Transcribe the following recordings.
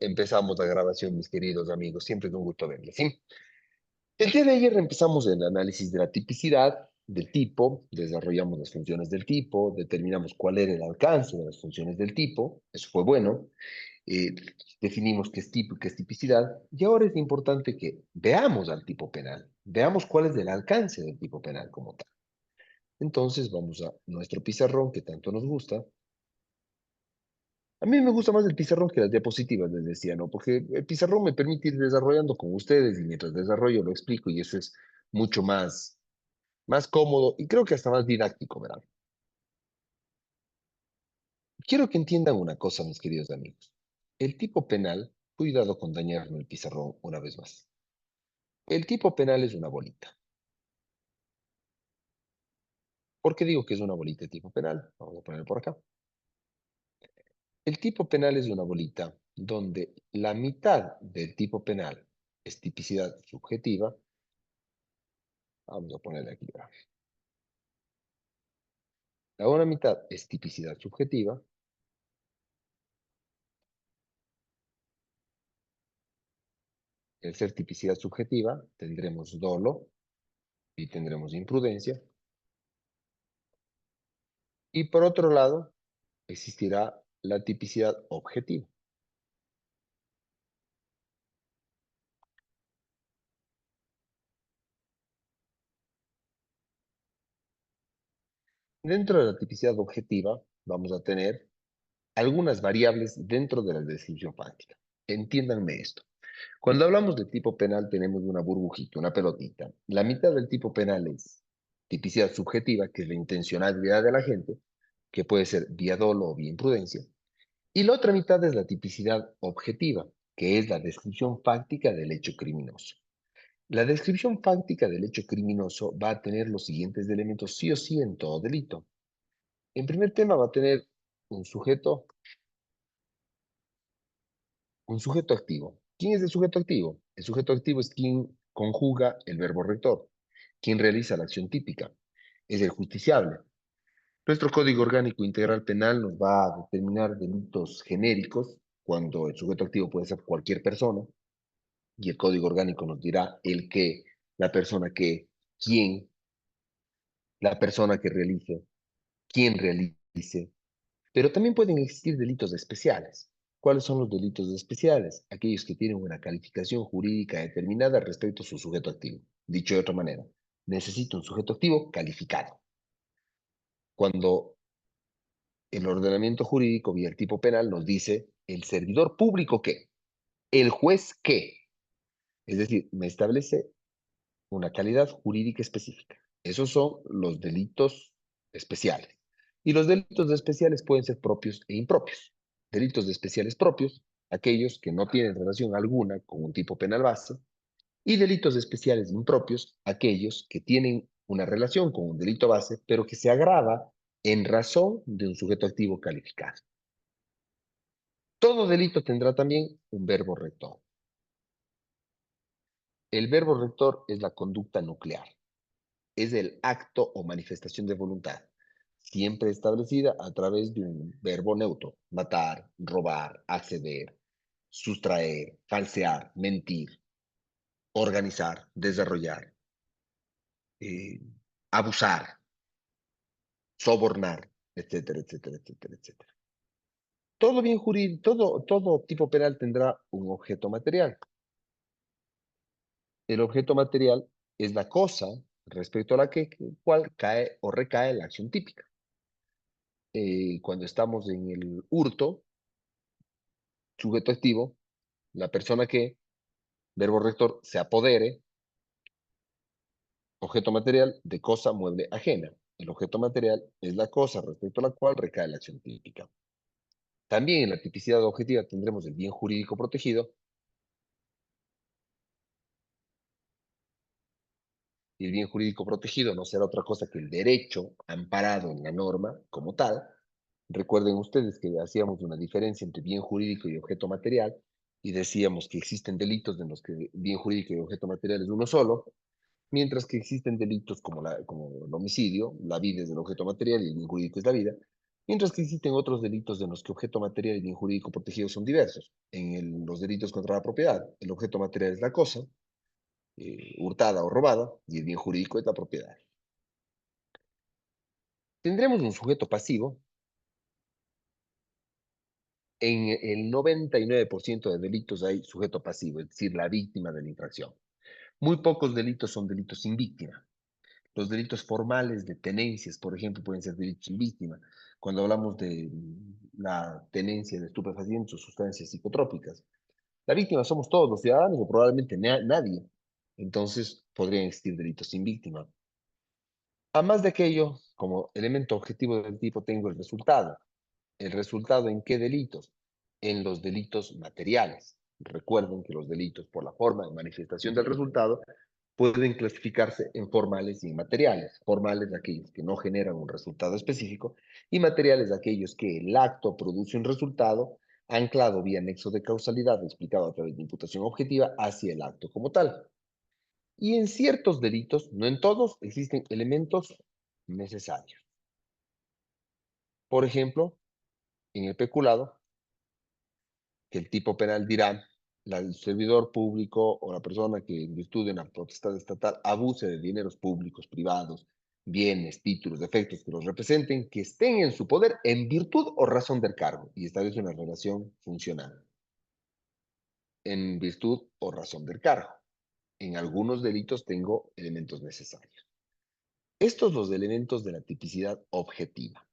Empezamos la grabación, mis queridos amigos. Siempre es un gusto verles, ¿sí? El día de ayer empezamos el análisis de la tipicidad del tipo, desarrollamos las funciones del tipo, determinamos cuál era el alcance de las funciones del tipo, eso fue bueno, eh, definimos qué es tipo y qué es tipicidad, y ahora es importante que veamos al tipo penal, veamos cuál es el alcance del tipo penal como tal. Entonces vamos a nuestro pizarrón que tanto nos gusta. A mí me gusta más el pizarrón que las diapositivas, les decía, ¿no? Porque el pizarrón me permite ir desarrollando con ustedes y mientras desarrollo lo explico y eso es mucho más cómodo y creo que hasta más didáctico, ¿verdad? Quiero que entiendan una cosa, mis queridos amigos. El tipo penal, cuidado con dañarme el pizarrón una vez más. El tipo penal es una bolita. ¿Por qué digo que es una bolita de tipo penal? Vamos a poner por acá. El tipo penal es una bolita donde la mitad del tipo penal es tipicidad subjetiva. Vamos a ponerle aquí, ¿verdad? La otra mitad es tipicidad subjetiva. El ser tipicidad subjetiva, tendremos dolo y tendremos imprudencia. Y por otro lado, existirá la tipicidad objetiva. Dentro de la tipicidad objetiva, vamos a tener algunas variables dentro de la descripción fáctica. Entiéndanme esto. Cuando hablamos de tipo penal, tenemos una burbujita, una pelotita. La mitad del tipo penal es tipicidad subjetiva, que es la intencionalidad de la gente, que puede ser vía dolo o vía imprudencia. Y la otra mitad es la tipicidad objetiva, que es la descripción fáctica del hecho criminoso. La descripción fáctica del hecho criminoso va a tener los siguientes elementos sí o sí en todo delito. En primer tema va a tener un sujeto, un sujeto activo. ¿Quién es el sujeto activo? El sujeto activo es quien conjuga el verbo rector, quien realiza la acción típica, es el justiciable. Nuestro Código Orgánico Integral Penal nos va a determinar delitos genéricos, cuando el sujeto activo puede ser cualquier persona, y el Código Orgánico nos dirá el qué, la persona que, quién, la persona que realice, quién realice, pero también pueden existir delitos especiales. ¿Cuáles son los delitos especiales? Aquellos que tienen una calificación jurídica determinada respecto a su sujeto activo. Dicho de otra manera, necesito un sujeto activo calificado. Cuando el ordenamiento jurídico vía el tipo penal nos dice el servidor público que, el juez que, es decir, me establece una calidad jurídica específica. Esos son los delitos especiales. Y los delitos especiales pueden ser propios e impropios. Delitos especiales propios, aquellos que no tienen relación alguna con un tipo penal base, y delitos especiales impropios, aquellos que tienen una relación con un delito base, pero que se agrava en razón de un sujeto activo calificado. Todo delito tendrá también un verbo rector. El verbo rector es la conducta nuclear. Es el acto o manifestación de voluntad, siempre establecida a través de un verbo neutro: matar, robar, acceder, sustraer, falsear, mentir, organizar, desarrollar, eh, abusar, sobornar, etcétera, etcétera, etcétera, etcétera. Todo bien jurídico, todo tipo penal tendrá un objeto material. El objeto material es la cosa respecto a la cual cae o recae la acción típica. Cuando estamos en el hurto, sujeto activo, la persona que, verbo rector, se apodere, objeto material, de cosa mueble ajena. El objeto material es la cosa respecto a la cual recae la acción típica. También en la tipicidad objetiva tendremos el bien jurídico protegido, y el bien jurídico protegido no será otra cosa que el derecho amparado en la norma como tal. Recuerden ustedes que hacíamos una diferencia entre bien jurídico y objeto material y decíamos que existen delitos en los que bien jurídico y objeto material es uno solo, mientras que existen delitos como el homicidio, la vida es el objeto material y el bien jurídico es la vida, Mientras que existen otros delitos en los que objeto material y bien jurídico protegido son diversos. Los delitos contra la propiedad, el objeto material es la cosa, hurtada o robada, y el bien jurídico es la propiedad. Tendremos un sujeto pasivo en el 99% de delitos hay sujeto pasivo, es decir, la víctima de la infracción. Muy pocos delitos son delitos sin víctima. Los delitos formales de tenencias, por ejemplo, pueden ser delitos sin víctima. Cuando hablamos de la tenencia de estupefacientes o sustancias psicotrópicas, la víctima somos todos los ciudadanos o probablemente nadie. Entonces, podrían existir delitos sin víctima. Además de aquello, como elemento objetivo del tipo, tengo el resultado. ¿El resultado en qué delitos? En los delitos materiales. Recuerden que los delitos, por la forma de manifestación del resultado, pueden clasificarse en formales y inmateriales. Formales aquellos que no generan un resultado específico y materiales aquellos que el acto produce un resultado anclado vía nexo de causalidad explicado a través de imputación objetiva hacia el acto como tal. Y en ciertos delitos, no en todos, existen elementos necesarios. Por ejemplo, en el peculado, que el tipo penal dirá, el servidor público o la persona que en virtud de una potestad estatal abuse de dineros públicos, privados, bienes, títulos, efectos que los representen, que estén en su poder en virtud o razón del cargo y establece una relación funcional. En virtud o razón del cargo. En algunos delitos tengo elementos necesarios. Estos los elementos de la tipicidad objetiva.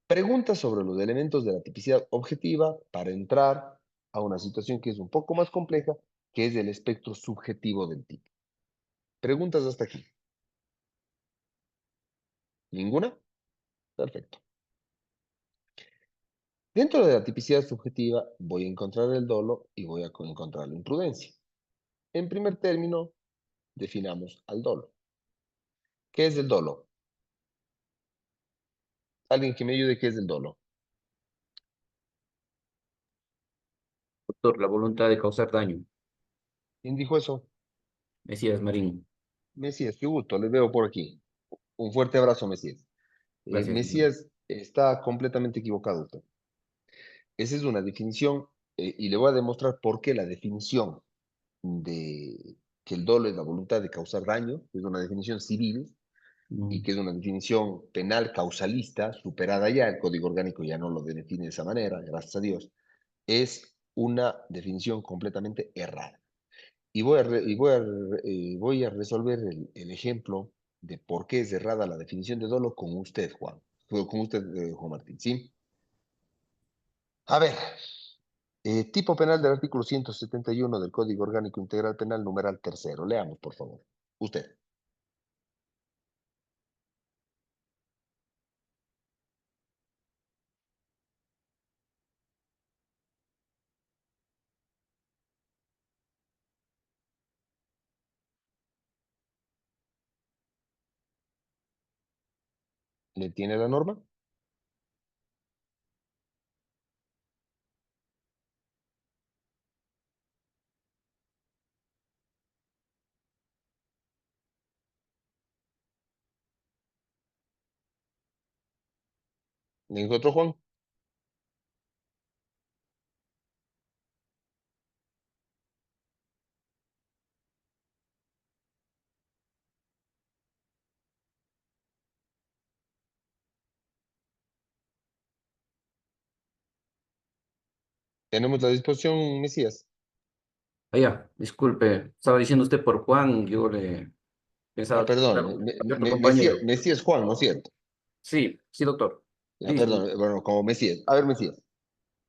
Preguntas sobre los elementos de la tipicidad objetiva para entrar a una situación que es un poco más compleja, que es el espectro subjetivo del tipo. Preguntas hasta aquí. ¿Ninguna? Perfecto. Dentro de la tipicidad subjetiva voy a encontrar el dolo y voy a encontrar la imprudencia. En primer término, definamos al dolo. ¿Qué es el dolo? Alguien que me ayude, ¿qué es el dolo? Doctor, la voluntad de causar daño. ¿Quién dijo eso? Mesías Marín. Mesías, qué gusto, les veo por aquí. Un fuerte abrazo, Mesías. Gracias, doctor. Mesías está completamente equivocado usted. Esa es una definición y le voy a demostrar por qué la definición de que el dolo es la voluntad de causar daño, que es una definición civil y Mm. que es una definición penal causalista, superada ya, el Código Orgánico ya no lo define de esa manera, gracias a Dios, es una definición completamente errada. Voy a resolver el ejemplo de por qué es errada la definición de dolo con usted, Juan. Con usted, Juan Martín, ¿sí? A ver, tipo penal del artículo 171 del Código Orgánico Integral Penal, numeral tercero. Leamos, por favor. Usted. ¿Le tiene la norma? ¿Le encontró, Juan? Tenemos la disposición, Mesías. Ya, disculpe, estaba diciendo usted por Juan, yo le Ah, pensaba que perdón. había otro compañero. Mesías Juan, ¿no es cierto? Sí, sí, doctor. Ah, Listo. perdón, bueno, como Mesías. A ver, Mesías.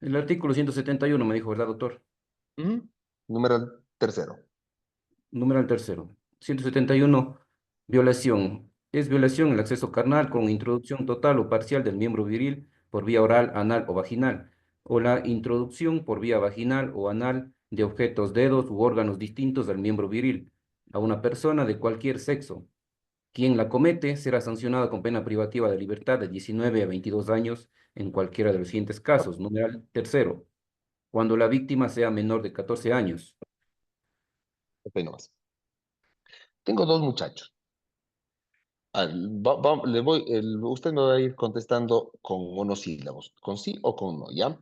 El artículo 171 me dijo, ¿verdad, doctor? Ujú. Número tercero. Numeral tercero. 171, violación. Es violación el acceso carnal con introducción total o parcial del miembro viril por vía oral, anal o vaginal, o la introducción por vía vaginal o anal de objetos, dedos u órganos distintos al miembro viril a una persona de cualquier sexo. Quien la comete será sancionado con pena privativa de libertad de 19 a 22 años en cualquiera de los siguientes casos. Numeral tercero, cuando la víctima sea menor de 14 años. Ok, no más. Tengo dos muchachos. Usted me va a ir contestando con monosílabos, con sí o con no, ¿ya?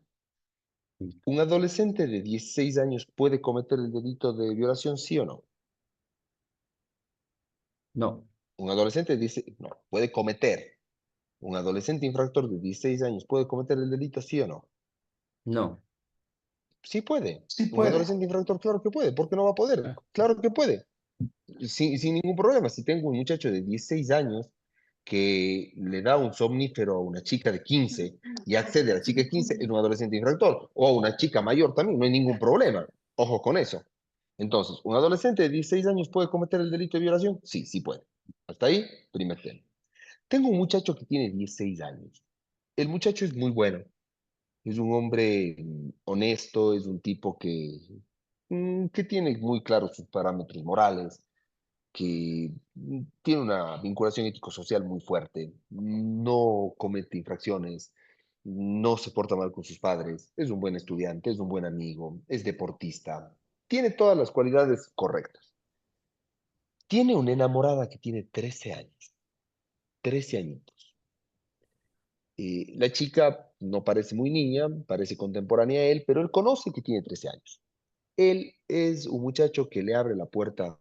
Sí. ¿Un adolescente de 16 años puede cometer el delito de violación, sí o no? No, Un adolescente dice, no, puede cometer. Un adolescente infractor de 16 años puede cometer el delito, sí o no. no. Sí puede. Sí Un puede. adolescente infractor, claro que puede. ¿Por qué no va a poder? Ah, Claro que puede. Sin ningún problema. Si tengo un muchacho de 16 años que le da un somnífero a una chica de 15 y accede a la chica de 15, es un adolescente infractor. O a una chica mayor también, no hay ningún problema. Ojo con eso. Entonces, ¿un adolescente de 16 años puede cometer el delito de violación? Sí, sí puede. Hasta ahí, primer tema. Tengo un muchacho que tiene 16 años. El muchacho es muy bueno. Es un hombre honesto, es un tipo que tiene muy claros sus parámetros morales, que tiene una vinculación ético-social muy fuerte, no comete infracciones, no se porta mal con sus padres, es un buen estudiante, es un buen amigo, es deportista, tiene todas las cualidades correctas. Tiene una enamorada que tiene 13 años, 13 añitos. La chica no parece muy niña, parece contemporánea a él, pero él conoce que tiene 13 años. Él es un muchacho que le abre la puerta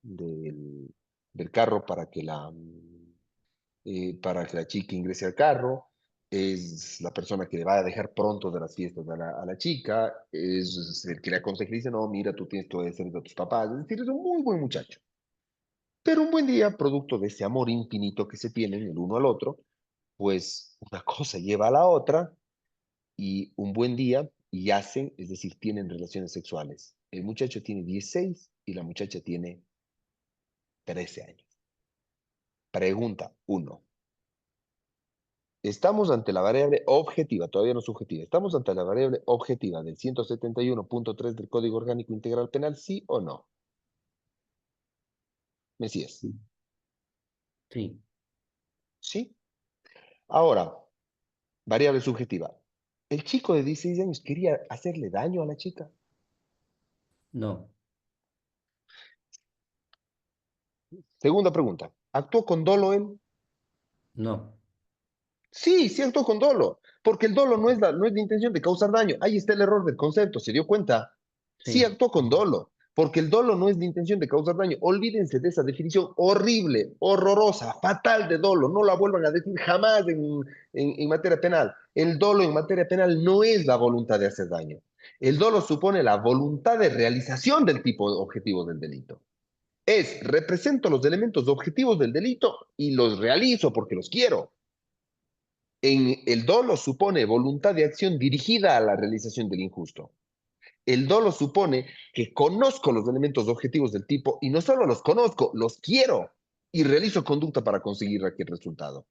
del, del carro para que la chica ingrese al carro. Es la persona que le va a dejar pronto de las fiestas a la chica. Es el que le aconseja y dice, no, mira, tú tienes que obedecer a tus papás. Es decir, es un muy buen muchacho. Pero un buen día, producto de ese amor infinito que se tienen el uno al otro, pues una cosa lleva a la otra y un buen día yacen, es decir, tienen relaciones sexuales. El muchacho tiene 16 y la muchacha tiene 13 años. Pregunta uno. Estamos ante la variable objetiva, todavía no subjetiva. Estamos ante la variable objetiva del 171.3 del Código Orgánico Integral Penal, ¿sí o no? Mesías. sí, sí, ¿Sí? Ahora, variable subjetiva. ¿El chico de 16 años quería hacerle daño a la chica? no, Segunda pregunta. ¿Actuó con dolo él? no, Sí, sí actuó con dolo, porque el dolo no es la intención de causar daño. Ahí está el error del concepto, ¿se dio cuenta? Sí sí, actuó con dolo, porque el dolo no es la intención de causar daño. Olvídense de esa definición horrible, horrorosa, fatal de dolo. No la vuelvan a decir jamás en materia penal. El dolo en materia penal no es la voluntad de hacer daño. El dolo supone la voluntad de realización del tipo objetivo del delito. Represento los elementos objetivos del delito y los realizo porque los quiero. En el dolo supone voluntad de acción dirigida a la realización del injusto. El dolo supone que conozco los elementos objetivos del tipo y no solo los conozco, los quiero y realizo conducta para conseguir aquel resultado.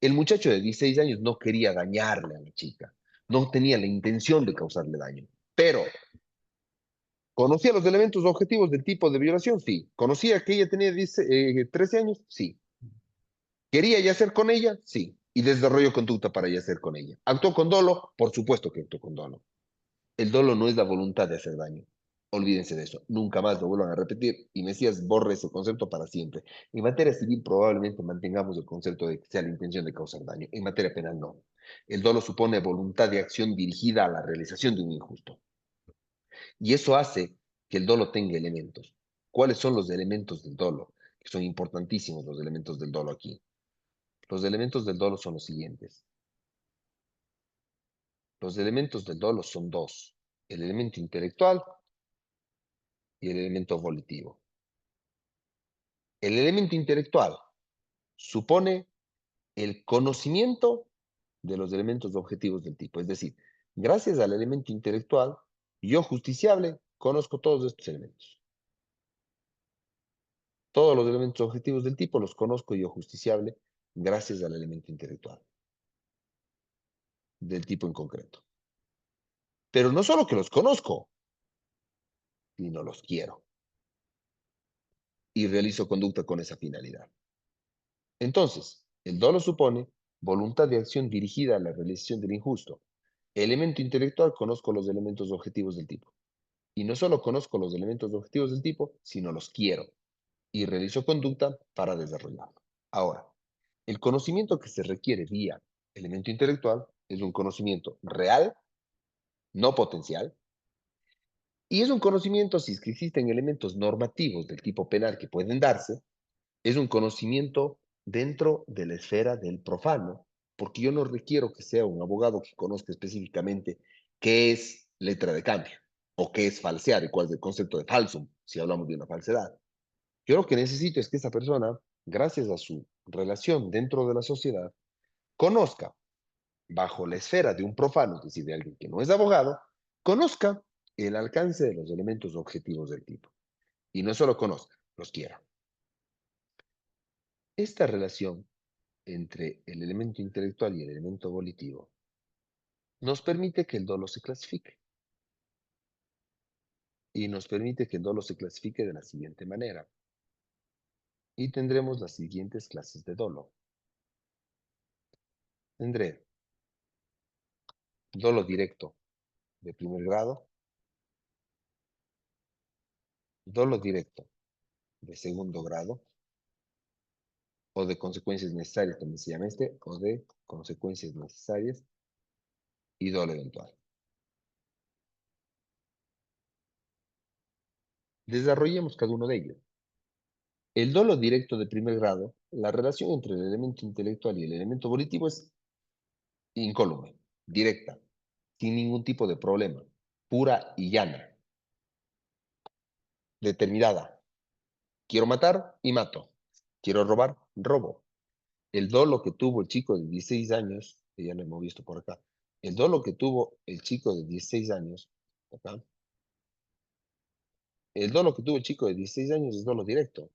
El muchacho de 16 años no quería dañarle a la chica, no tenía la intención de causarle daño, pero ¿conocía los elementos objetivos del tipo de violación? Sí. ¿Conocía que ella tenía 13 años? Sí. ¿Quería yacer con ella? Sí. Y desarrolló conducta para yacer con ella. ¿Actuó con dolo? Por supuesto que actuó con dolo. El dolo no es la voluntad de hacer daño. Olvídense de eso. Nunca más lo vuelvan a repetir y Mesías borre ese concepto para siempre. En materia civil probablemente mantengamos el concepto de que sea la intención de causar daño. En materia penal no. El dolo supone voluntad de acción dirigida a la realización de un injusto. Y eso hace que el dolo tenga elementos. ¿Cuáles son los elementos del dolo? Que son importantísimos los elementos del dolo aquí. Los elementos del dolo son los siguientes. Los elementos del dolo son dos. El elemento intelectual y el elemento volitivo. El elemento intelectual supone el conocimiento de los elementos objetivos del tipo. Es decir, gracias al elemento intelectual, yo justiciable conozco todos estos elementos. Todos los elementos objetivos del tipo los conozco yo justiciable gracias al elemento intelectual, del tipo en concreto. Pero no solo que los conozco, sino los quiero y realizo conducta con esa finalidad. Entonces, el dolo supone voluntad de acción dirigida a la realización del injusto. Elemento intelectual, conozco los elementos objetivos del tipo. Y no solo conozco los elementos objetivos del tipo, sino los quiero y realizo conducta para desarrollarlo. Ahora, el conocimiento que se requiere vía elemento intelectual es un conocimiento real, no potencial, y es un conocimiento, si es que existen elementos normativos del tipo penal que pueden darse, es un conocimiento dentro de la esfera del profano, porque yo no requiero que sea un abogado que conozca específicamente qué es letra de cambio o qué es falsear y cuál es el concepto de falsum, si hablamos de una falsedad. Yo lo que necesito es que esa persona, gracias a su relación dentro de la sociedad, conozca bajo la esfera de un profano, es decir, de alguien que no es abogado, conozca el alcance de los elementos objetivos del tipo. Y no solo conozca, los quiera. Esta relación entre el elemento intelectual y el elemento volitivo nos permite que el dolo se clasifique. Y nos permite que el dolo se clasifique de la siguiente manera. Y tendremos las siguientes clases de dolo. Tendré dolo directo de primer grado, dolo directo de segundo grado, o de consecuencias necesarias, también se llama este, o de consecuencias necesarias y dolo eventual. Desarrollemos cada uno de ellos. El dolo directo de primer grado, la relación entre el elemento intelectual y el elemento volitivo es incólume, directa, sin ningún tipo de problema, pura y llana, determinada. Quiero matar y mato. Quiero robar, robo. El dolo que tuvo el chico de 16 años, que ya lo hemos visto por acá, el dolo que tuvo el chico de 16 años, acá, el dolo que tuvo el chico de 16 años es dolo directo,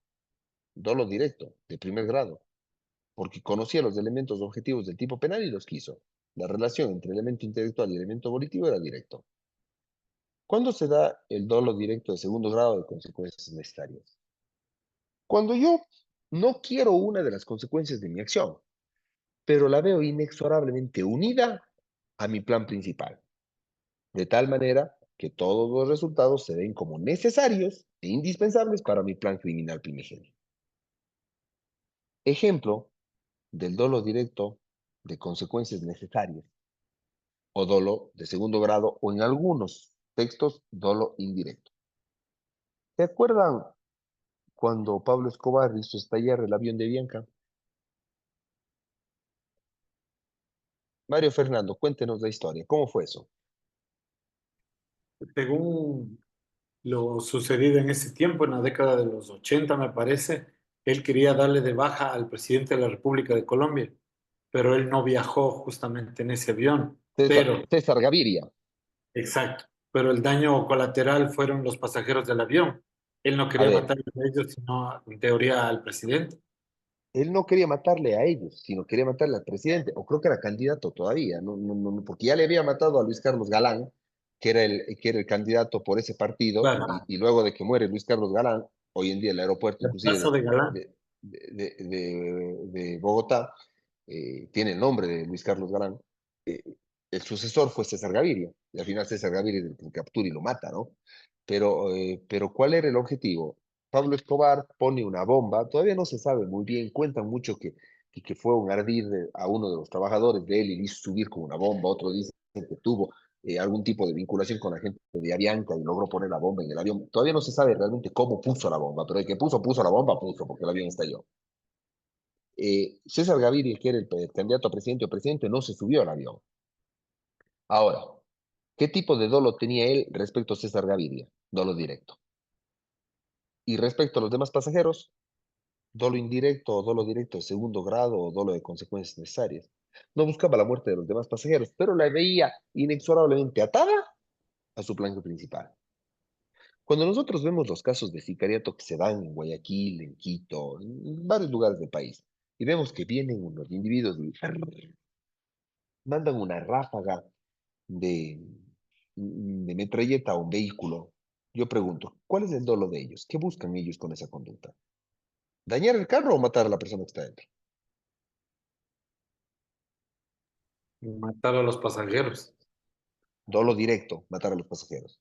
de primer grado, porque conocía los elementos objetivos del tipo penal y los quiso. La relación entre elemento intelectual y elemento volitivo era directo. ¿Cuándo se da el dolo directo de segundo grado de consecuencias necesarias? Cuando yo no quiero una de las consecuencias de mi acción, pero la veo inexorablemente unida a mi plan principal, de tal manera que todos los resultados se ven como necesarios e indispensables para mi plan criminal primigenio. Ejemplo del dolo directo de consecuencias necesarias o dolo de segundo grado o en algunos textos dolo indirecto. ¿Se acuerdan cuando Pablo Escobar hizo estallar el avión de Bianca? Mario Fernando, cuéntenos la historia. ¿Cómo fue eso? Según lo sucedido en ese tiempo, en la década de los 80, me parece, él quería darle de baja al presidente de la República de Colombia, pero él no viajó justamente en ese avión. César, Pero, César Gaviria. exacto, pero el daño colateral fueron los pasajeros del avión. Él no A quería ver, matar a ellos, sino en teoría al presidente. él no quería matarle a ellos, sino quería matarle al presidente, o creo que era candidato todavía, porque ya le había matado a Luis Carlos Galán, que era el candidato por ese partido, Claro, y luego de que muere Luis Carlos Galán, hoy en día el aeropuerto el inclusive caso de Galán. de Bogotá tiene el nombre de Luis Carlos Galán. eh, el sucesor fue César Gaviria, y al final César Gaviria es el que captura y lo mata, ¿no? Pero ¿cuál era el objetivo? Pablo Escobar pone una bomba, todavía no se sabe muy bien, cuentan mucho que fue un ardid a uno de los trabajadores de él y le hizo subir con una bomba, otro dice que tuvo algún tipo de vinculación con la gente de Avianca y logró poner la bomba en el avión. Todavía no se sabe realmente cómo puso la bomba, pero el que puso la bomba, puso, porque el avión estalló. César Gaviria, que era el candidato a presidente o presidente, no se subió al avión. Ahora, ¿qué tipo de dolo tenía él respecto a César Gaviria? Dolo directo. Y respecto a los demás pasajeros, dolo indirecto o dolo directo de segundo grado o dolo de consecuencias necesarias. No buscaba la muerte de los demás pasajeros, pero la veía inexorablemente atada a su plan principal. Cuando nosotros vemos los casos de sicariato que se dan en Guayaquil, en Quito, en varios lugares del país, y vemos que vienen unos individuos y mandan una ráfaga de, de metralleta a un vehículo, yo pregunto, ¿cuál es el dolo de ellos? ¿Qué buscan ellos con esa conducta? ¿Dañar el carro o matar a la persona que está dentro? Matar a los pasajeros. Dolo directo, matar a los pasajeros.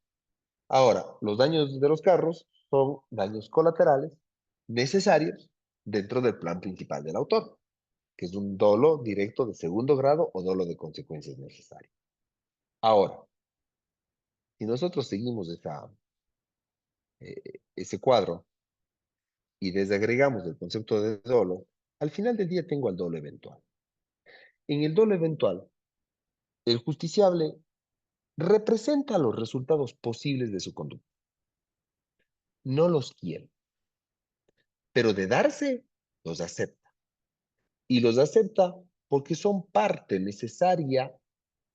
Ahora, los daños de los carros son daños colaterales necesarios dentro del plan principal del autor, que es un dolo directo de segundo grado o dolo de consecuencias necesarias. Ahora, si nosotros seguimos ese cuadro y desagregamos el concepto de dolo, al final del día tengo al dolo eventual. En el dolo eventual, el justiciable representa los resultados posibles de su conducta. No los quiere, pero de darse, los acepta. Y los acepta porque son parte necesaria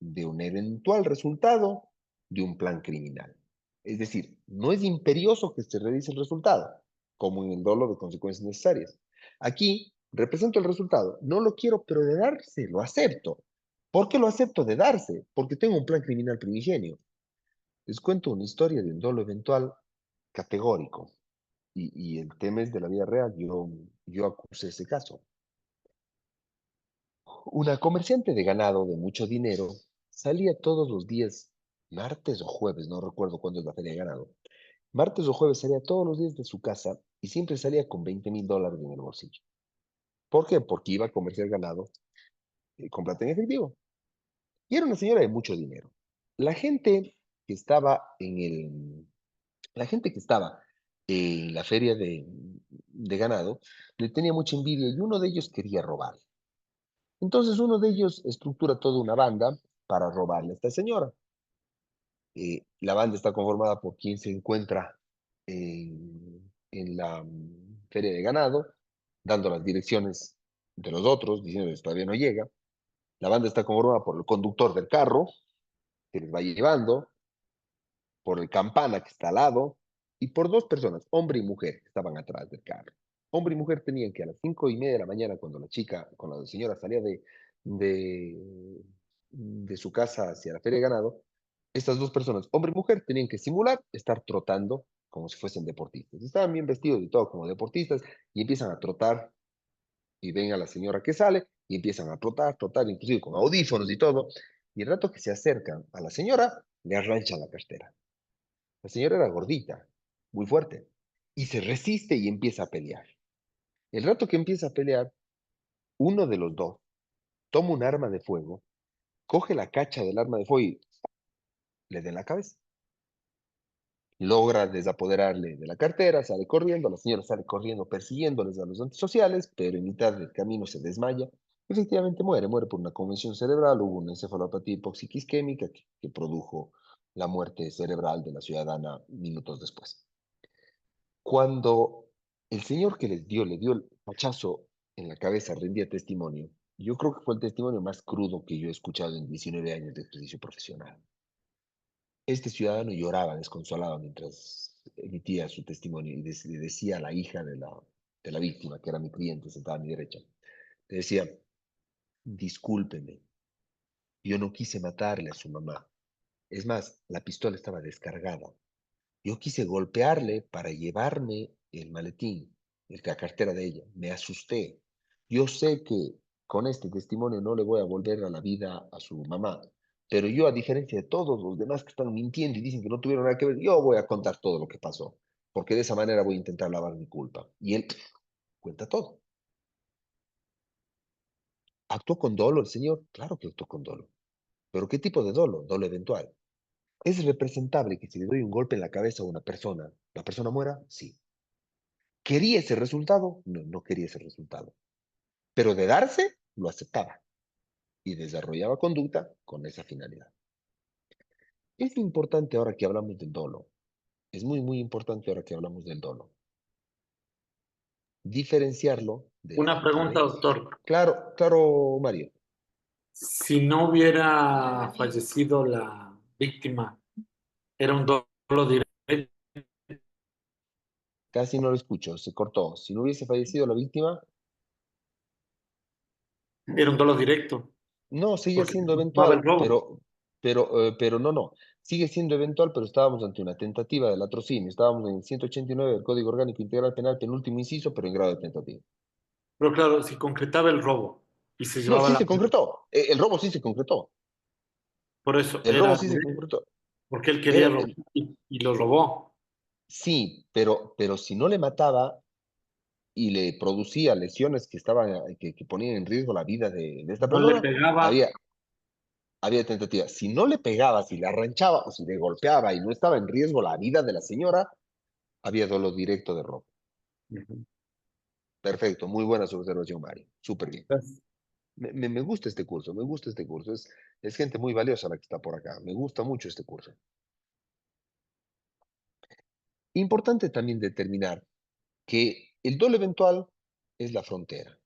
de un eventual resultado de un plan criminal. Es decir, no es imperioso que se revise el resultado, como en el dolo de consecuencias necesarias. Aquí represento el resultado, no lo quiero, pero de darse, lo acepto. ¿Por qué lo acepto de darse? Porque tengo un plan criminal primigenio. Les cuento una historia de un dolo eventual categórico. Y el tema es de la vida real. Yo acusé ese caso. Una comerciante de ganado de mucho dinero salía todos los días, martes o jueves, no recuerdo cuándo es la feria de ganado. Martes o jueves salía todos los días de su casa y siempre salía con $20,000 en el bolsillo. ¿Por qué? Porque iba a comerciar ganado con plata en efectivo. Y era una señora de mucho dinero. La gente que estaba en la gente que estaba en la feria de ganado le tenía mucha envidia y uno de ellos quería robar. Entonces uno de ellos estructura toda una banda para robarle a esta señora. La banda está conformada por quien se encuentra en la feria de ganado, dando las direcciones de los otros, diciéndoles todavía no llega. La banda está conformada por el conductor del carro, que les va llevando, por el campana que está al lado, y por dos personas, hombre y mujer, que estaban atrás del carro. Hombre y mujer tenían que a las 5:30 de la mañana, cuando la señora salía de, de su casa hacia la feria de ganado, estas dos personas, hombre y mujer, tenían que simular estar trotando como si fuesen deportistas. Estaban bien vestidos y todo como deportistas y empiezan a trotar y ven a la señora que sale y empiezan a trotar, inclusive con audífonos y todo. Y el rato que se acercan a la señora, le arranchan la cartera. La señora era gordita, muy fuerte, y se resiste y empieza a pelear. El rato que empieza a pelear, uno de los dos toma un arma de fuego, coge la cacha del arma de fuego y le da en la cabeza. Logra desapoderarle de la cartera, sale corriendo, la señora sale corriendo persiguiéndoles a los antisociales, pero en mitad del camino se desmaya. Efectivamente muere por una conmoción cerebral, hubo una encefalopatía hipóxico-isquémica que produjo la muerte cerebral de la ciudadana minutos después. Cuando el señor que le dio el hachazo en la cabeza, rendía testimonio, yo creo que fue el testimonio más crudo que yo he escuchado en 19 años de ejercicio profesional. Este ciudadano lloraba desconsolado mientras emitía su testimonio y le decía a la hija de la víctima, que era mi cliente, sentada a mi derecha, le decía, discúlpeme, yo no quise matarle a su mamá. Es más, la pistola estaba descargada. Yo quise golpearle para llevarme el maletín, la cartera de ella. Me asusté. Yo sé que con este testimonio no le voy a volver a la vida a su mamá, pero yo, a diferencia de todos los demás que están mintiendo y dicen que no tuvieron nada que ver, yo voy a contar todo lo que pasó, porque de esa manera voy a intentar lavar mi culpa. Y él cuenta todo. ¿Actuó con dolo el señor? Claro que actuó con dolo. ¿Pero qué tipo de dolo? Dolo eventual. ¿Es representable que si le doy un golpe en la cabeza a una persona, la persona muera? Sí. ¿Quería ese resultado? No, no quería ese resultado. Pero de darse, lo aceptaba y desarrollaba conducta con esa finalidad. Es importante ahora que hablamos del dolo. Es muy, muy importante ahora que hablamos del dolo. Diferenciarlo de la Una pregunta, violencia. doctor. Claro, claro, Mario. Si no hubiera fallecido la víctima, ¿era un dolo directo? Casi no lo escucho, se cortó. Si no hubiese fallecido la víctima, Era un dolo directo, no, seguía porque siendo tomaba el eventual, robo. pero no, no. Sigue siendo eventual, pero estábamos ante una tentativa de latrocinio. Estábamos en el 189 del Código Orgánico Integral Penal, penúltimo inciso, pero en grado de tentativa. Pero claro, si concretaba el robo y se No, llevaba sí la... se concretó. El robo sí se concretó. Por eso El robo era sí se directo, concretó. porque él quería Era, robar y lo robó. sí, pero si no le mataba, y le producía lesiones que ponían en riesgo la vida de esta No le persona, pegaba. había tentativa. Si no le pegaba, si le arranchaba o si le golpeaba y no estaba en riesgo la vida de la señora, había dolo directo de robo. Ujú. Perfecto, muy buena su observación, Mario. Súper bien. Entonces, Me gusta este curso, me gusta este curso. Es gente muy valiosa la que está por acá. Me gusta mucho este curso. Importante también determinar que el dolo eventual es la frontera.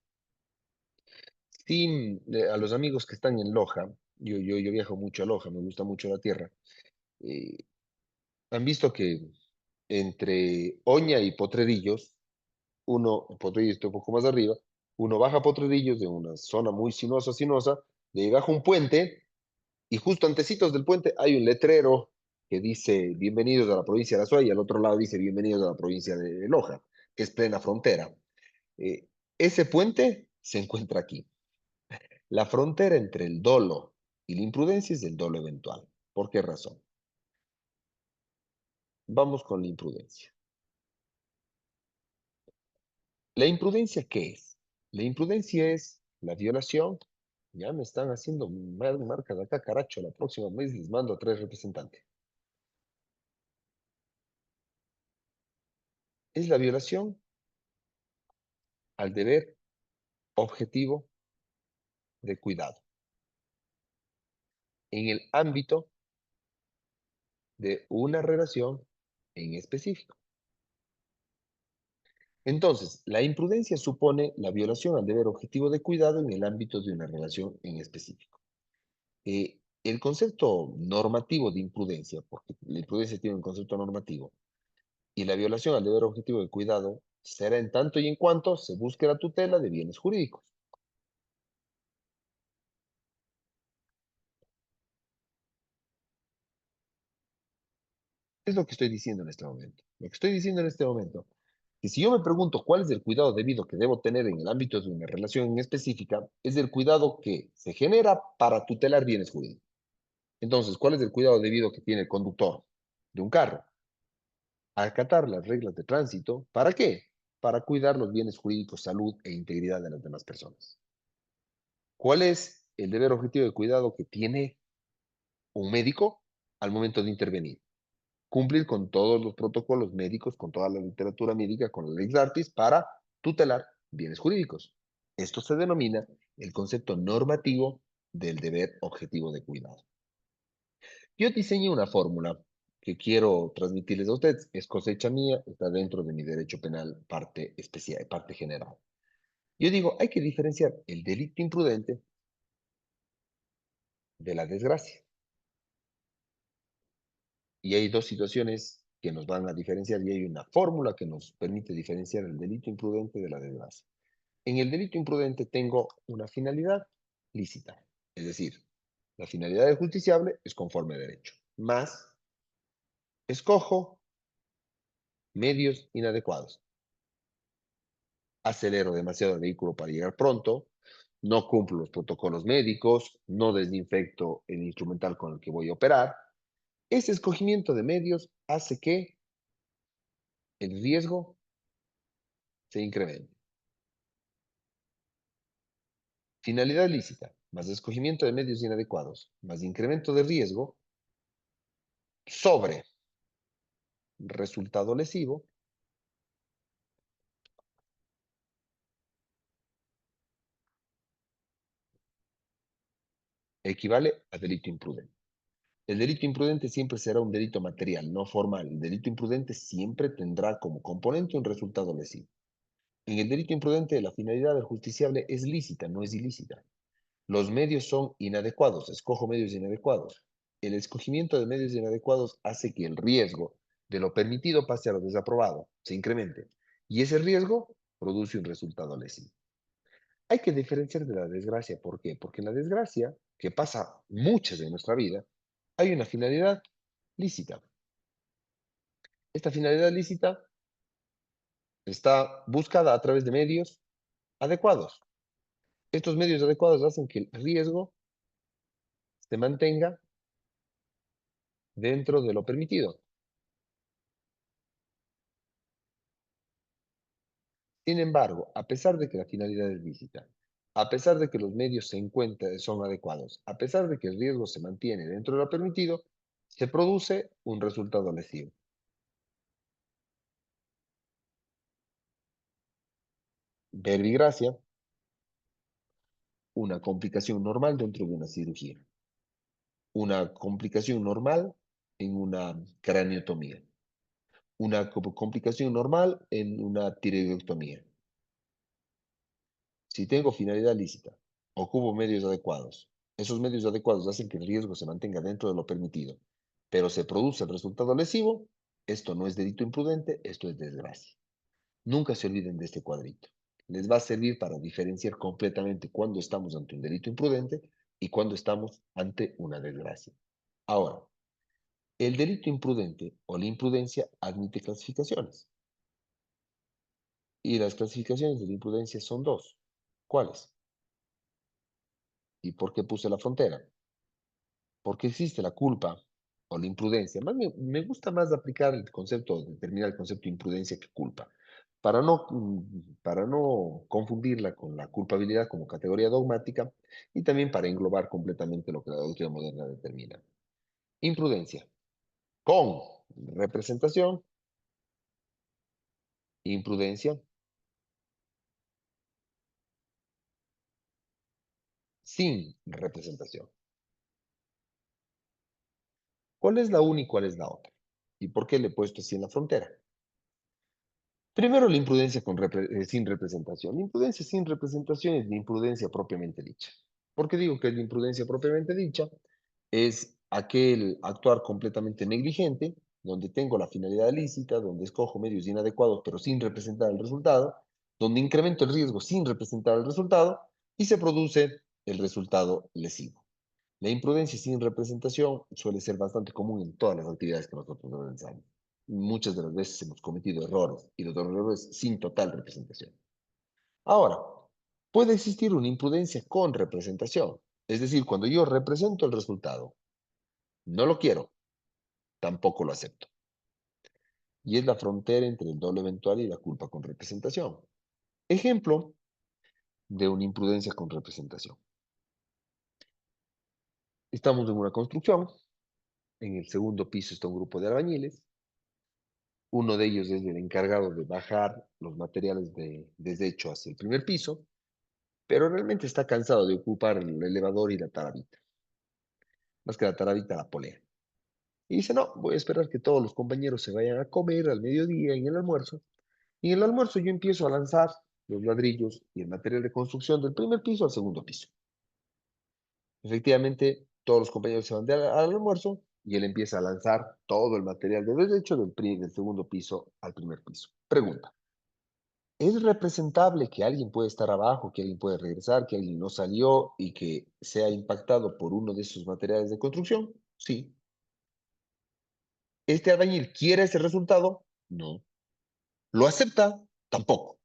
Sí, a los amigos que están en Loja, yo viajo mucho a Loja, me gusta mucho la tierra, eh, han visto que entre Oña y Potrerillos, Potrerillos está un poco más arriba, uno baja a Potrerillos de una zona muy sinuosa, llega a un puente y justo antecitos del puente hay un letrero que dice bienvenidos a la provincia de Azuay y al otro lado dice bienvenidos a la provincia de Loja, que es plena frontera. Eh, Ese puente se encuentra aquí. La frontera entre el dolo y la imprudencia es el dolo eventual. ¿Por qué razón? Vamos con la imprudencia. ¿La imprudencia qué es? La imprudencia es la violación. Ya me están haciendo marcas acá, caracho. La próxima vez les mando a 3 representantes. Es la violación al deber objetivo de cuidado en el ámbito de una relación en específico. Entonces, la imprudencia supone la violación al deber objetivo de cuidado en el ámbito de una relación en específico. El concepto normativo de imprudencia, porque la imprudencia tiene un concepto normativo, y la violación al deber objetivo de cuidado será en tanto y en cuanto se busque la tutela de bienes jurídicos. Es lo que estoy diciendo en este momento. Lo que estoy diciendo en este momento, que si yo me pregunto cuál es el cuidado debido que debo tener en el ámbito de una relación en específica, es el cuidado que se genera para tutelar bienes jurídicos. Entonces, ¿cuál es el cuidado debido que tiene el conductor de un carro? Acatar las reglas de tránsito. ¿Para qué? Para cuidar los bienes jurídicos, salud e integridad de las demás personas. ¿Cuál es el deber objetivo de cuidado que tiene un médico al momento de intervenir? Cumplir con todos los protocolos médicos, con toda la literatura médica, con la lex artis para tutelar bienes jurídicos. Esto se denomina el concepto normativo del deber objetivo de cuidado. Yo diseñé una fórmula que quiero transmitirles a ustedes. Es cosecha mía, está dentro de mi derecho penal, parte especial, parte general. Yo digo, hay que diferenciar el delito imprudente de la desgracia. Y hay dos situaciones que nos van a diferenciar y hay una fórmula que nos permite diferenciar el delito imprudente de la desgracia. En el delito imprudente tengo una finalidad lícita, es decir, la finalidad del justiciable es conforme a derecho, más escojo medios inadecuados. Acelero demasiado el vehículo para llegar pronto, no cumplo los protocolos médicos, no desinfecto el instrumental con el que voy a operar. Ese escogimiento de medios hace que el riesgo se incremente. Finalidad lícita, más escogimiento de medios inadecuados, más incremento de riesgo sobre resultado lesivo, equivale a delito imprudente. El delito imprudente siempre será un delito material, no formal. El delito imprudente siempre tendrá como componente un resultado lesivo. En el delito imprudente, la finalidad del justiciable es lícita, no es ilícita. Los medios son inadecuados, escojo medios inadecuados. El escogimiento de medios inadecuados hace que el riesgo de lo permitido pase a lo desaprobado, se incremente. Y ese riesgo produce un resultado lesivo. Hay que diferenciar de la desgracia. ¿Por qué? Porque en la desgracia, que pasa muchas de nuestra vida, hay una finalidad lícita. Esta finalidad lícita está buscada a través de medios adecuados. Estos medios adecuados hacen que el riesgo se mantenga dentro de lo permitido. Sin embargo, a pesar de que la finalidad es lícita, a pesar de que los medios son adecuados, a pesar de que el riesgo se mantiene dentro de lo permitido, se produce un resultado lesivo. Verbigracia, una complicación normal dentro de una cirugía, una complicación normal en una craneotomía, una complicación normal en una tiroidectomía. Si tengo finalidad lícita, ocupo medios adecuados. Esos medios adecuados hacen que el riesgo se mantenga dentro de lo permitido, pero se produce el resultado lesivo. Esto no es delito imprudente, esto es desgracia. Nunca se olviden de este cuadrito. Les va a servir para diferenciar completamente cuando estamos ante un delito imprudente y cuando estamos ante una desgracia. Ahora, el delito imprudente o la imprudencia admite clasificaciones. Y las clasificaciones de la imprudencia son dos. ¿Cuáles? ¿Y por qué puse la frontera? Porque existe la culpa o la imprudencia. Más me gusta más aplicar el concepto, determinar el concepto de imprudencia que culpa, para no confundirla con la culpabilidad como categoría dogmática y también para englobar completamente lo que la doctrina moderna determina. Imprudencia con representación, imprudencia sin representación. ¿Cuál es la una y cuál es la otra? ¿Y por qué le he puesto así en la frontera? Primero, la imprudencia sin representación. La imprudencia sin representación es la imprudencia propiamente dicha. ¿Por qué digo que es la imprudencia propiamente dicha? Es aquel actuar completamente negligente, donde tengo la finalidad lícita, donde escojo medios inadecuados pero sin representar el resultado, donde incremento el riesgo sin representar el resultado y se produce el resultado lesivo. La imprudencia sin representación suele ser bastante común en todas las actividades que nosotros realizamos. Muchas de las veces hemos cometido errores y los errores sin total representación. Ahora, puede existir una imprudencia con representación, es decir, cuando yo represento el resultado, no lo quiero, tampoco lo acepto. Y es la frontera entre el doble eventual y la culpa con representación. Ejemplo de una imprudencia con representación. Estamos en una construcción, en el segundo piso está un grupo de albañiles. Uno de ellos es el encargado de bajar los materiales de desecho hacia el primer piso, pero realmente está cansado de ocupar el elevador y la tarabita. Más que la tarabita, la polea. Y dice, no, voy a esperar que todos los compañeros se vayan a comer al mediodía en el almuerzo. Y en el almuerzo yo empiezo a lanzar los ladrillos y el material de construcción del primer piso al segundo piso. Efectivamente, todos los compañeros se van al almuerzo y él empieza a lanzar todo el material de desecho del segundo piso al primer piso. Pregunta. ¿Es representable que alguien puede estar abajo, que alguien puede regresar, que alguien no salió y que sea impactado por uno de esos materiales de construcción? Sí. ¿Este albañil quiere ese resultado? No. ¿Lo acepta? Tampoco.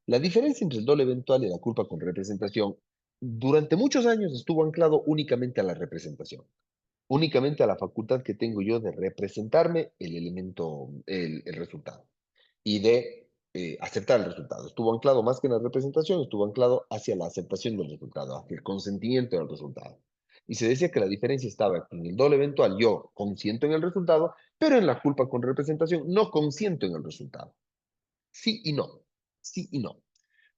La diferencia entre el dolo eventual y la culpa con representación durante muchos años estuvo anclado únicamente a la representación, únicamente a la facultad que tengo yo de representarme el elemento, el resultado y de aceptar el resultado. Estuvo anclado más que en la representación, estuvo anclado hacia la aceptación del resultado, hacia el consentimiento del resultado. Y se decía que la diferencia estaba en el doble eventual, yo consiento en el resultado, pero en la culpa con representación no consiento en el resultado. Sí y no, sí y no.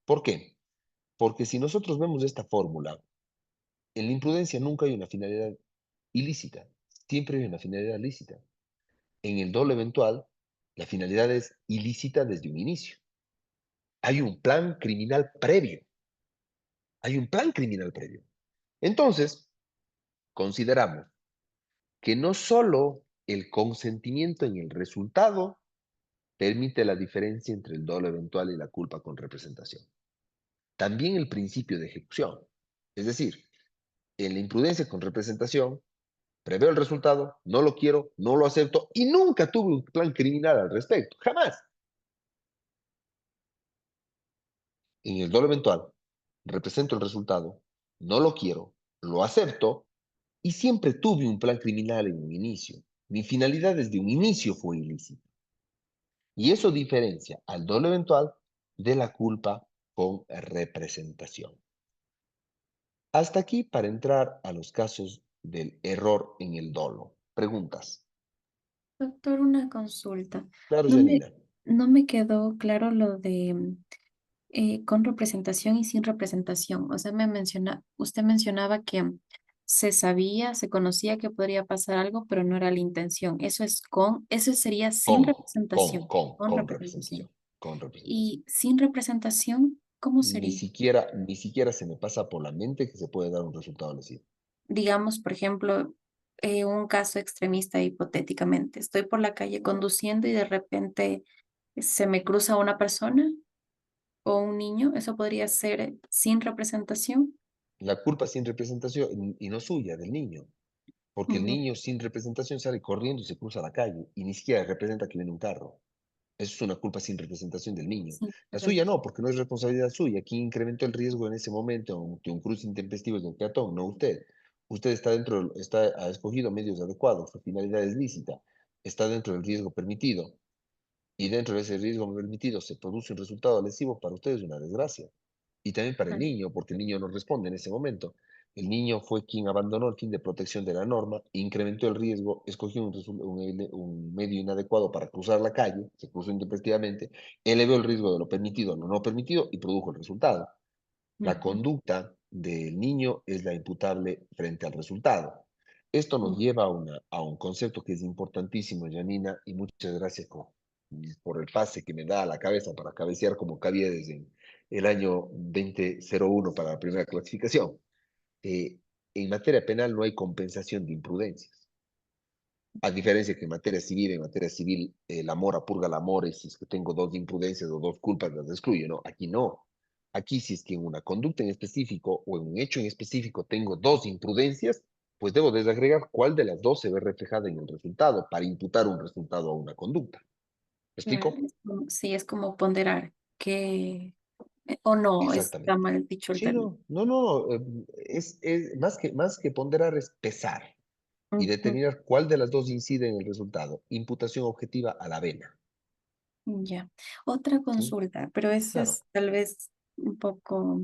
¿Por qué? Porque si nosotros vemos esta fórmula, en la imprudencia nunca hay una finalidad ilícita, siempre hay una finalidad lícita. En el doble eventual, la finalidad es ilícita desde un inicio. Hay un plan criminal previo. Hay un plan criminal previo. Entonces, consideramos que no solo el consentimiento en el resultado permite la diferencia entre el dolo eventual y la culpa con representación. También el principio de ejecución. Es decir, en la imprudencia con representación, preveo el resultado, no lo quiero, no lo acepto y nunca tuve un plan criminal al respecto. Jamás. En el dolo eventual, represento el resultado, no lo quiero, lo acepto y siempre tuve un plan criminal en un inicio. Mi finalidad desde un inicio fue ilícita. Y eso diferencia al dolo eventual de la culpa con representación. Hasta aquí para entrar a los casos del error en el dolo. Preguntas. Doctor, una consulta. Claro, No me, Janina. no me quedó claro lo de con representación y sin representación. O sea, usted mencionaba que se sabía, se conocía que podría pasar algo, pero no era la intención. Eso sería sin representación, con Con representación. representación. Con representación. Y sin representación, ¿cómo sería? Ni siquiera se me pasa por la mente que se puede dar un resultado lesivo. Digamos, por ejemplo, un caso extremista hipotéticamente. Estoy por la calle conduciendo y de repente se me cruza una persona o un niño. Eso podría ser sin representación. La culpa sin representación y no suya, del niño. Porque el Ujú. niño sin representación sale corriendo y se cruza la calle y ni siquiera representa que viene un carro. Eso es una culpa sin representación del niño. Sin La suya representación. no, porque no es responsabilidad suya. Quien incrementó el riesgo en ese momento de un cruce intempestivo de un peatón, no usted. Usted ha escogido medios adecuados, su finalidad es lícita, está dentro del riesgo permitido y dentro de ese riesgo permitido se produce un resultado lesivo, para usted es una desgracia. Y también para el Ah, niño, porque el niño no responde en ese momento. El niño fue quien abandonó el fin de protección de la norma, incrementó el riesgo, escogió un medio inadecuado para cruzar la calle, se cruzó intempestivamente, elevó el riesgo de lo permitido a lo no permitido y produjo el resultado. La ujú, conducta del niño es la imputable frente al resultado. Esto nos lleva a un concepto que es importantísimo, Janina, y muchas gracias por el pase que me da a la cabeza para cabecear como cabía desde el año 2001 para la primera clasificación. Eh, en materia penal no hay compensación de imprudencias. A diferencia que en materia civil la mora purga la mora y si es que tengo dos imprudencias o dos culpas las excluyo, no, aquí no. Aquí si es que en una conducta en específico o en un hecho en específico tengo dos imprudencias, pues debo desagregar cuál de las dos se ve reflejada en el resultado para imputar un resultado a una conducta. ¿Me claro, explico? sí, es como ponderar que, o no, está Exactamente. mal dicho el Sí, término. no, es más que ponderar es pesar y Ujú, determinar cuál de las dos incide en el resultado. Imputación objetiva a la vena. ya. Otra ¿Sí? consulta, pero eso Claro. es tal vez un poco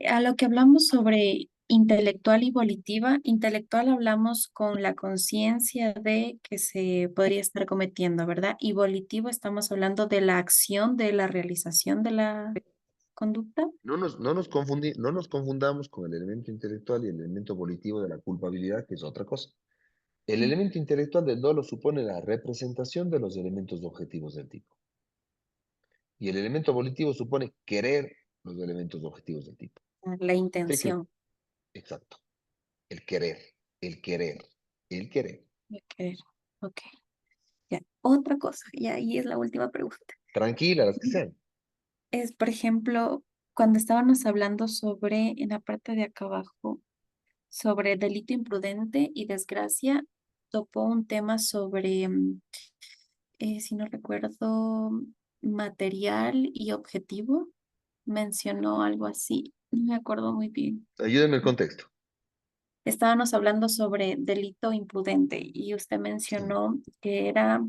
a lo que hablamos sobre intelectual y volitiva. Intelectual hablamos con la conciencia de que se podría estar cometiendo, ¿verdad? Y volitivo estamos hablando de la acción, de la realización de la conducta. No nos confundamos con el elemento intelectual y el elemento volitivo de la culpabilidad, que es otra cosa. El Mm, elemento intelectual del dolo supone la representación de los elementos objetivos del tipo. Y el elemento volitivo supone querer los elementos objetivos del tipo. La Sé que, intención exacto, el querer, el querer, el querer. de querer. Ok, ya. Otra cosa, y ahí es la última pregunta. Tranquila, las que sean. Es, por ejemplo, cuando estábamos hablando sobre, en la parte de acá abajo, sobre delito imprudente y desgracia, topó un tema sobre, si no recuerdo, material y objetivo. Mencionó algo así, no me acuerdo muy bien. Ayúdenme el contexto. Estábamos hablando sobre delito imprudente y usted Sí. mencionó que era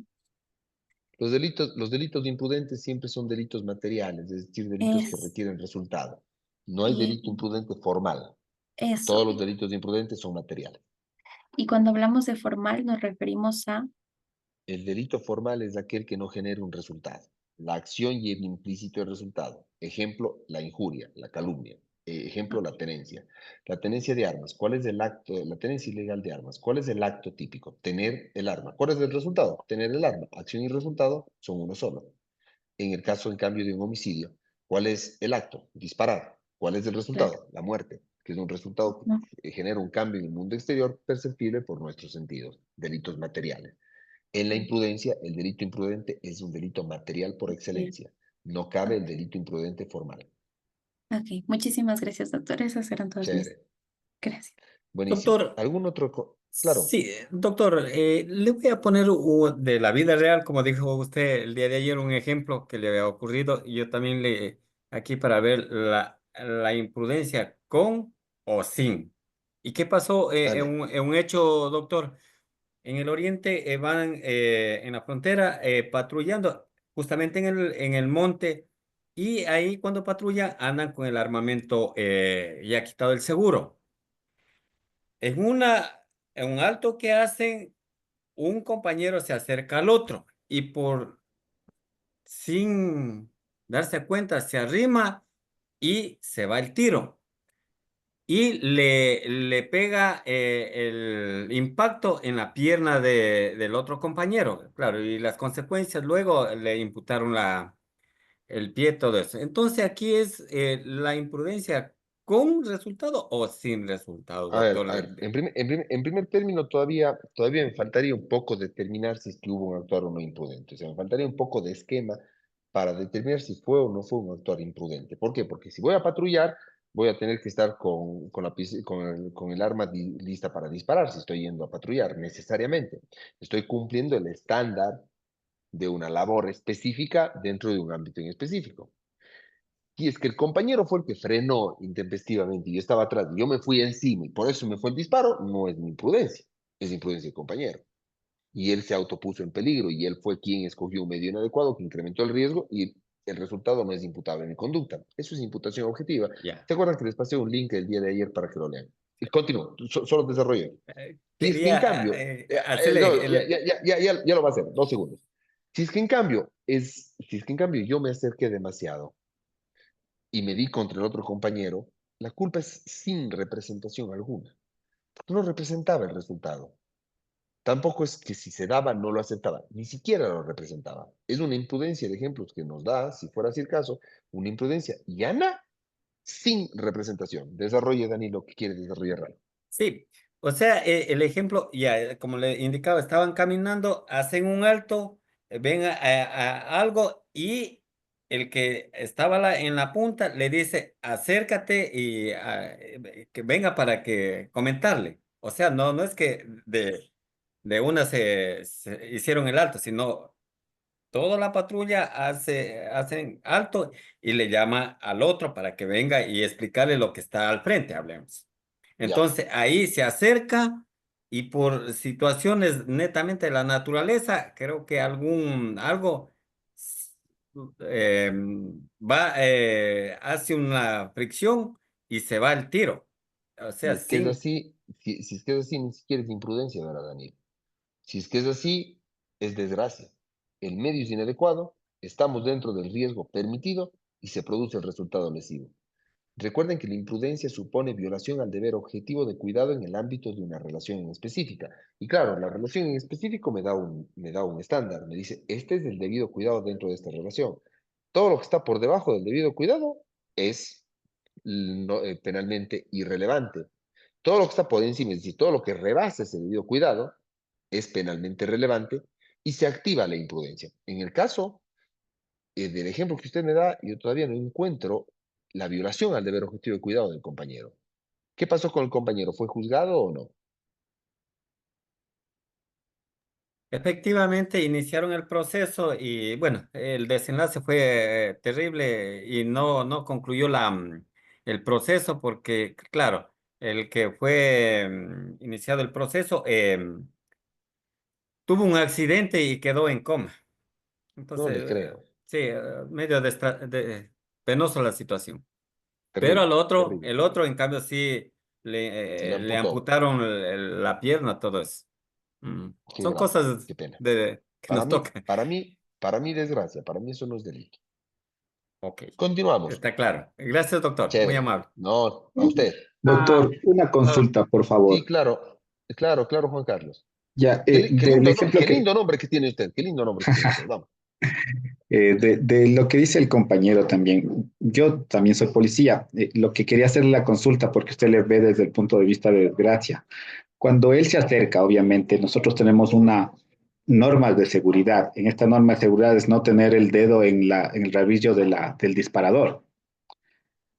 Los delitos imprudentes siempre son delitos materiales, es decir, delitos que es, requieren resultado. No hay y delito imprudente formal. eso. Todos los delitos imprudentes son materiales. Y cuando hablamos de formal nos referimos a El delito formal es aquel que no genera un resultado. La acción lleva implícito el resultado. Ejemplo, la injuria, la calumnia. Ejemplo, la tenencia. La tenencia de armas. ¿Cuál es el acto? La tenencia ilegal de armas. ¿Cuál es el acto típico? Tener el arma. ¿Cuál es el resultado? Tener el arma. Acción y resultado son uno solo. En el caso, en cambio, de un homicidio, ¿cuál es el acto? Disparar. ¿Cuál es el claro, resultado? La muerte, que es un resultado ¿no? que genera un cambio en el mundo exterior perceptible por nuestros sentidos, delitos materiales. En la imprudencia, el delito imprudente es un delito material por Bien. excelencia. No cabe el delito imprudente formal. Ok, muchísimas gracias, doctor. Esas eran todas mis Chévere. gracias. Buenísimo. Doctor, ¿Algún otro? Claro. sí, doctor, le voy a poner de la vida real, como dijo usted el día de ayer, un ejemplo que le había ocurrido y yo también aquí para ver la imprudencia con o sin. ¿Y qué pasó Dale. en un hecho, doctor? En el oriente van en la frontera patrullando. justamente en el monte, y ahí cuando patrullan andan con el armamento ya quitado el seguro. En en un alto que hacen, un compañero se acerca al otro y sin darse cuenta, se arrima y se va el tiro. Y le pega el impacto en la pierna del otro compañero. Claro, y las consecuencias luego le imputaron el pie, todo eso. Entonces aquí es la imprudencia con resultado o sin resultado, doctor. A ver, en primer término todavía me faltaría un poco determinar si es que hubo un actuar o no imprudente. O sea, me faltaría un poco de esquema para determinar si fue o no fue un actuar imprudente. ¿Por qué? Porque si voy a patrullar, voy a tener que estar con el arma lista para disparar si estoy yendo a patrullar, necesariamente. Estoy cumpliendo el estándar de una labor específica dentro de un ámbito en específico. Y es que el compañero fue el que frenó intempestivamente y yo estaba atrás, y yo me fui encima y por eso me fue el disparo, no es mi imprudencia, es imprudencia del compañero. Y él se autopuso en peligro y él fue quien escogió un medio inadecuado que incrementó el riesgo y el resultado no es imputable en mi conducta. Eso es imputación objetiva. Ya. ¿Te acuerdas que les pasé un link el día de ayer para que lo lean? Y continúo, solo desarrollo. Si es que en Quería cambio, hacerle ya lo va a hacer, 2 segundos. Si es que en cambio, yo me acerqué demasiado y me di contra el otro compañero, la culpa es sin representación alguna. No representaba el resultado. Tampoco es que si se daba no lo aceptaba, ni siquiera lo representaba. Es una imprudencia de ejemplos que nos da, si fuera así el caso, una imprudencia llana sin representación. Desarrolle, Dani, lo que quiere desarrollar. Sí, o sea, el ejemplo, ya, como le indicaba, estaban caminando, hacen un alto, ven a algo y el que estaba en la punta le dice, acércate y que venga para que comentarle. O sea, no es que de una se hicieron el alto, sino toda la patrulla hacen alto y le llama al otro para que venga y explicarle lo que está al frente, hablemos. Ya, Entonces ahí se acerca y por situaciones netamente de la naturaleza, creo que algo eh, hace una fricción y se va el tiro. O si sea, es que es sin, así, si es que es así, ni siquiera es imprudencia, ¿verdad, Dani? Si es que es así, es desgracia. El medio es inadecuado, estamos dentro del riesgo permitido y se produce el resultado lesivo. Recuerden que la imprudencia supone violación al deber objetivo de cuidado en el ámbito de una relación en específica. Y claro, la relación en específico me da un estándar, me dice, este es el debido cuidado dentro de esta relación. Todo lo que está por debajo del debido cuidado es penalmente irrelevante. Todo lo que está por encima, es decir, todo lo que rebasa ese debido cuidado, es penalmente relevante y se activa la imprudencia. En el caso del ejemplo que usted me da, yo todavía no encuentro la violación al deber objetivo de cuidado del compañero. ¿Qué pasó con el compañero? ¿Fue juzgado o no? efectivamente, iniciaron el proceso y bueno, el desenlace fue terrible y no concluyó el proceso porque, claro, el que fue iniciado el proceso tuvo un accidente y quedó en coma. No Entonces, le creo. sí, medio penoso la situación. Pero Terrible, terrible, el terrible. otro, en cambio, sí Se le le amputó. amputaron la pierna, todo eso. Qué Son grave, cosas qué pena. que nos tocan. Para mí desgracia, para mí eso no es delito. Ok, Continuamos. está claro. Gracias, doctor. Muy Chévere. amable. No, a usted. Doctor, una Ah, consulta, por Sí, favor. claro, claro, Juan Carlos. Ya, del ejemplo Qué lindo nombre que tiene usted, qué lindo nombre que tiene usted. Vamos. de lo que dice el compañero también, yo también soy policía. Lo que quería hacerle la consulta, porque usted le ve desde el punto de vista de desgracia. Cuando él se acerca, obviamente, nosotros tenemos una norma de seguridad. En esta norma de seguridad es no tener el dedo en el rabillo del disparador.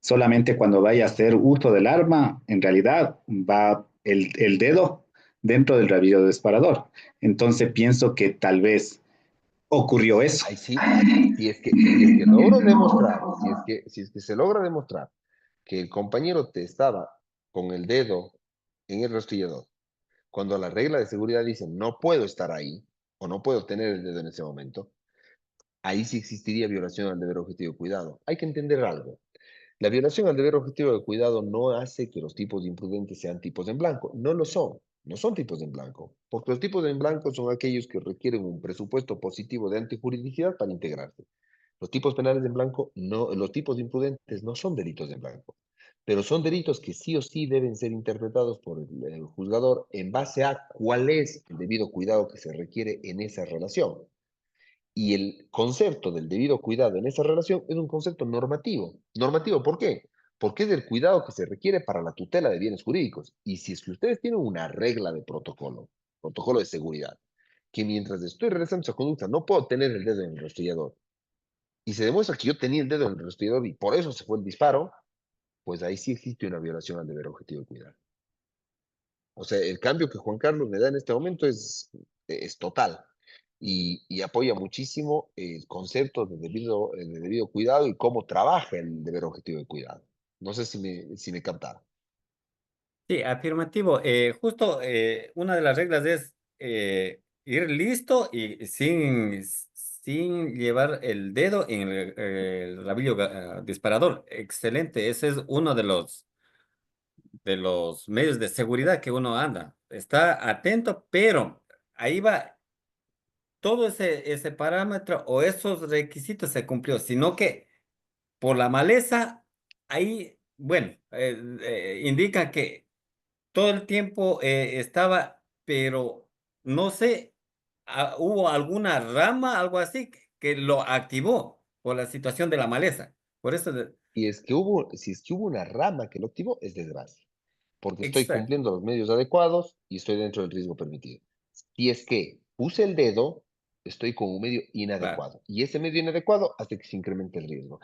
Solamente cuando vaya a hacer uso del arma, en realidad va el dedo dentro del rabillo del disparador. Entonces pienso que tal vez ocurrió eso. Ahí sí, si es que logro demostrar, si es que se logra demostrar que el compañero te estaba con el dedo en el rastrillador, cuando la regla de seguridad dice no puedo estar ahí o no puedo tener el dedo en ese momento, ahí sí existiría violación al deber objetivo de cuidado. Hay que entender algo. La violación al deber objetivo de cuidado no hace que los tipos de imprudentes sean tipos en blanco. No lo son. No son tipos en blanco. Porque los tipos en blanco son aquellos que requieren un presupuesto positivo de antijuridicidad para integrarse. Los tipos penales en blanco, no, los tipos de imprudentes no son delitos en blanco. Pero son delitos que sí o sí deben ser interpretados por el juzgador en base a cuál es el debido cuidado que se requiere en esa relación. Y el concepto del debido cuidado en esa relación es un concepto normativo. ¿Normativo por qué? Porque es el cuidado que se requiere para la tutela de bienes jurídicos. Y si es que ustedes tienen una regla de protocolo de seguridad, que mientras estoy realizando esa conducta no puedo tener el dedo en el rastrillador, y se demuestra que yo tenía el dedo en el rastrillador y por eso se fue el disparo, pues ahí sí existe una violación al deber objetivo de cuidado. O sea, el cambio que Juan Carlos me da en este momento es total y apoya muchísimo el concepto de debido cuidado y cómo trabaja el deber objetivo de cuidado. No sé si me captaron. Sí, afirmativo. Justo una de las reglas es ir listo y sin llevar el dedo en el rabillo disparador. Excelente. Ese es uno de los medios de seguridad que uno anda. Está atento, pero ahí va todo ese parámetro o esos requisitos se cumplió, sino que por la maleza, ahí, bueno, indica que todo el tiempo estaba, pero no sé, hubo alguna rama, algo así, que lo activó por la situación de la maleza. Por eso, Si es que hubo una rama que lo activó, es desgracia, porque estoy exacto, cumpliendo los medios adecuados y estoy dentro del riesgo permitido. Si es que puse el dedo, estoy con un medio claro. inadecuado. Y ese medio inadecuado hace que se incremente el riesgo.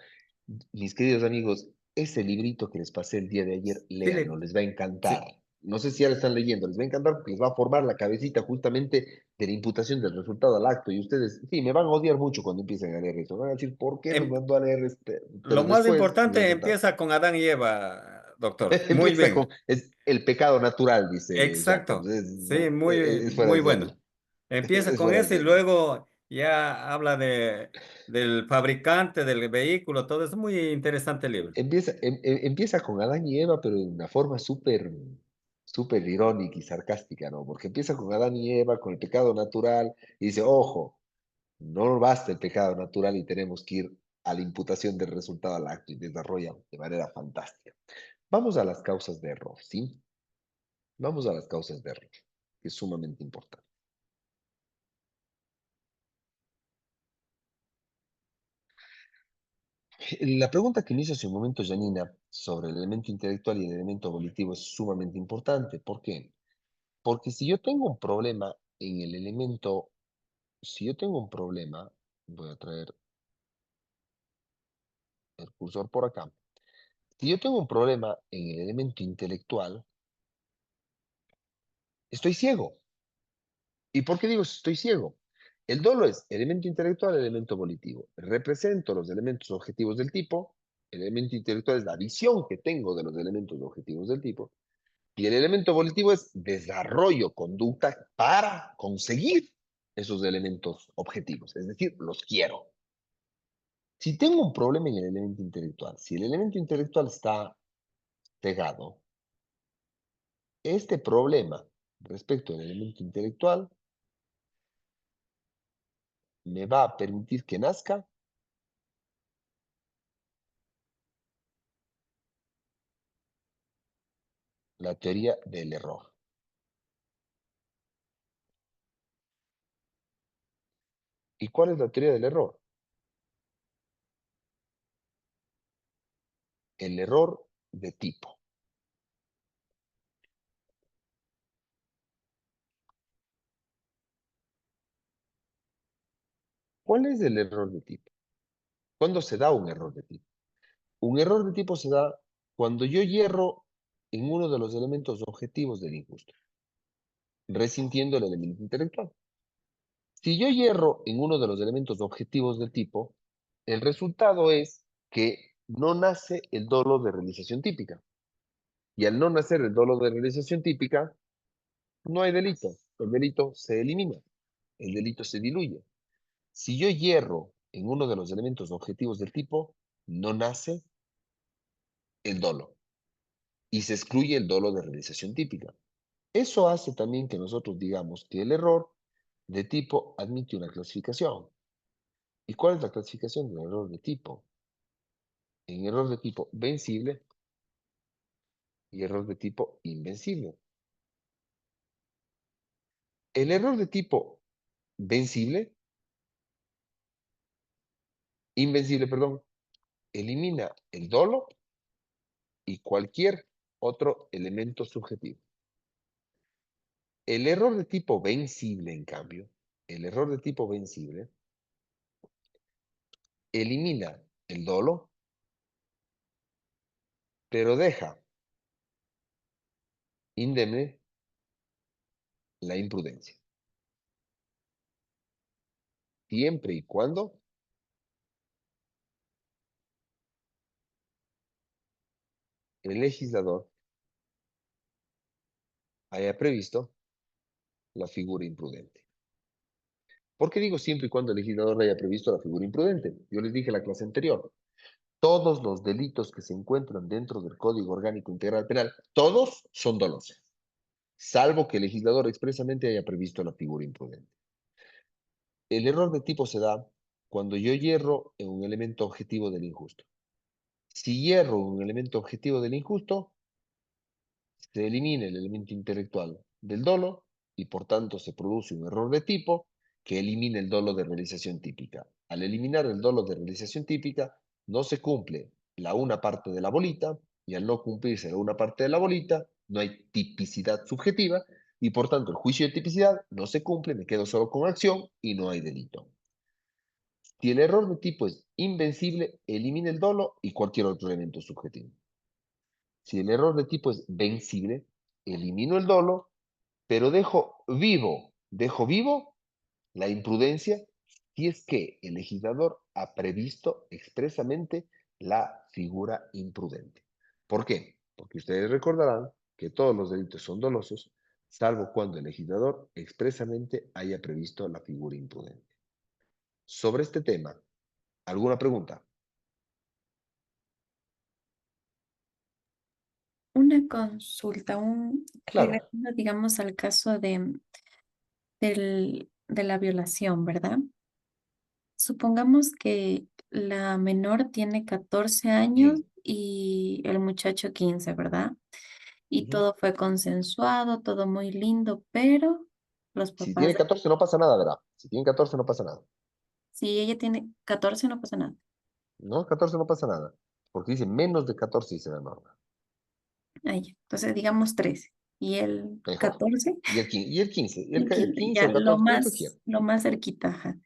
Mis queridos amigos, ese librito que les pasé el día de ayer, Sí, léanlo, les va a encantar. sí, No sé si ya lo están leyendo, les va a encantar porque les va a formar la cabecita justamente de la imputación del resultado al acto. Y ustedes, sí, me van a odiar mucho cuando empiecen a leer eso. Van a decir, ¿por qué nos em- mandó a leer este? lo Pero más después les va a importante encantar. empieza con Adán y Eva, doctor. Muy Empieza bien, con, es el pecado natural, dice Jacob. exacto. Sí, No, es fuera muy de serie. bueno. Empieza Es con fuera de eso y serie. luego ya habla del fabricante del vehículo, todo es muy interesante el libro. Empieza con Adán y Eva, pero de una forma súper irónica y sarcástica, ¿no? Porque empieza con Adán y Eva, con el pecado natural, y dice, ojo, no basta el pecado natural y tenemos que ir a la imputación del resultado al acto y desarrolla de manera fantástica. Vamos a las causas de error, ¿sí? Vamos a las causas de error, que es sumamente importante. La pregunta que me hizo hace un momento Janina sobre el elemento intelectual y el elemento volitivo es sumamente importante. ¿Por qué? Porque si yo tengo un problema en el elemento, si yo tengo un problema, voy a traer el cursor por acá. Si yo tengo un problema en el elemento intelectual, estoy ciego. ¿Y por qué digo estoy ciego? El dolo es elemento intelectual, elemento volitivo. Represento los elementos objetivos del tipo. El elemento intelectual es la visión que tengo de los elementos objetivos del tipo. Y el elemento volitivo es desarrollo conducta para conseguir esos elementos objetivos. Es decir, los quiero. Si tengo un problema en el elemento intelectual, si el elemento intelectual está cegado, este problema respecto al elemento intelectual me va a permitir que nazca la teoría del error. ¿Y cuál es la teoría del error? El error de tipo. ¿Cuál es el error de tipo? ¿Cuándo se da un error de tipo? Un error de tipo se da cuando yo hierro en uno de los elementos objetivos del injusto, resintiendo el elemento intelectual. Si yo hierro en uno de los elementos objetivos del tipo, el resultado es que no nace el dolo de realización típica. Y al no nacer el dolo de realización típica, no hay delito. El delito se elimina, el delito se diluye. Si yo hierro en uno de los elementos objetivos del tipo, no nace el dolo y se excluye el dolo de realización típica. Eso hace también que nosotros digamos que el error de tipo admite una clasificación. ¿Y cuál es la clasificación del error de tipo? En error de tipo vencible y error de tipo invencible. El error de tipo vencible, invencible, perdón, elimina el dolo y cualquier otro elemento subjetivo. El error de tipo vencible, en cambio, el error de tipo vencible elimina el dolo, pero deja indemne la imprudencia. Siempre y cuando el legislador haya previsto la figura imprudente. ¿Por qué digo siempre y cuando el legislador haya previsto la figura imprudente? Yo les dije en la clase anterior, todos los delitos que se encuentran dentro del Código Orgánico Integral Penal, todos son dolosos, salvo que el legislador expresamente haya previsto la figura imprudente. El error de tipo se da cuando yo hierro en un elemento objetivo del injusto. Si hierro en un elemento objetivo del injusto, se elimina el elemento intelectual del dolo y por tanto se produce un error de tipo que elimina el dolo de realización típica. Al eliminar el dolo de realización típica, no se cumple la una parte de la bolita y al no cumplirse la una parte de la bolita, no hay tipicidad subjetiva y por tanto el juicio de tipicidad no se cumple, me quedo solo con acción y no hay delito. Si el error de tipo es invencible, elimina el dolo y cualquier otro elemento subjetivo. Si el error de tipo es vencible, elimino el dolo, pero dejo vivo la imprudencia si es que el legislador ha previsto expresamente la figura imprudente. ¿Por qué? Porque ustedes recordarán que todos los delitos son dolosos, salvo cuando el legislador expresamente haya previsto la figura imprudente. Sobre este tema, ¿alguna pregunta? Una consulta, Claro. regresando, digamos, al caso de la violación, ¿verdad? Supongamos que la menor tiene 14 años Ujú, y el muchacho 15, ¿verdad? Y ujú. todo fue consensuado, todo muy lindo, pero los Si papás, tiene 14 no pasa nada, ¿verdad? Si tiene 14 no pasa nada. si ella tiene 14 no pasa nada. No, 14 no pasa nada. Porque dice menos de 14 dice la norma. Ah, ya. Entonces, digamos 13 y el Mejor. 14 Y el 15. y El 15, 15 ya o 14, como tú quieras. lo más cerquita, ajá.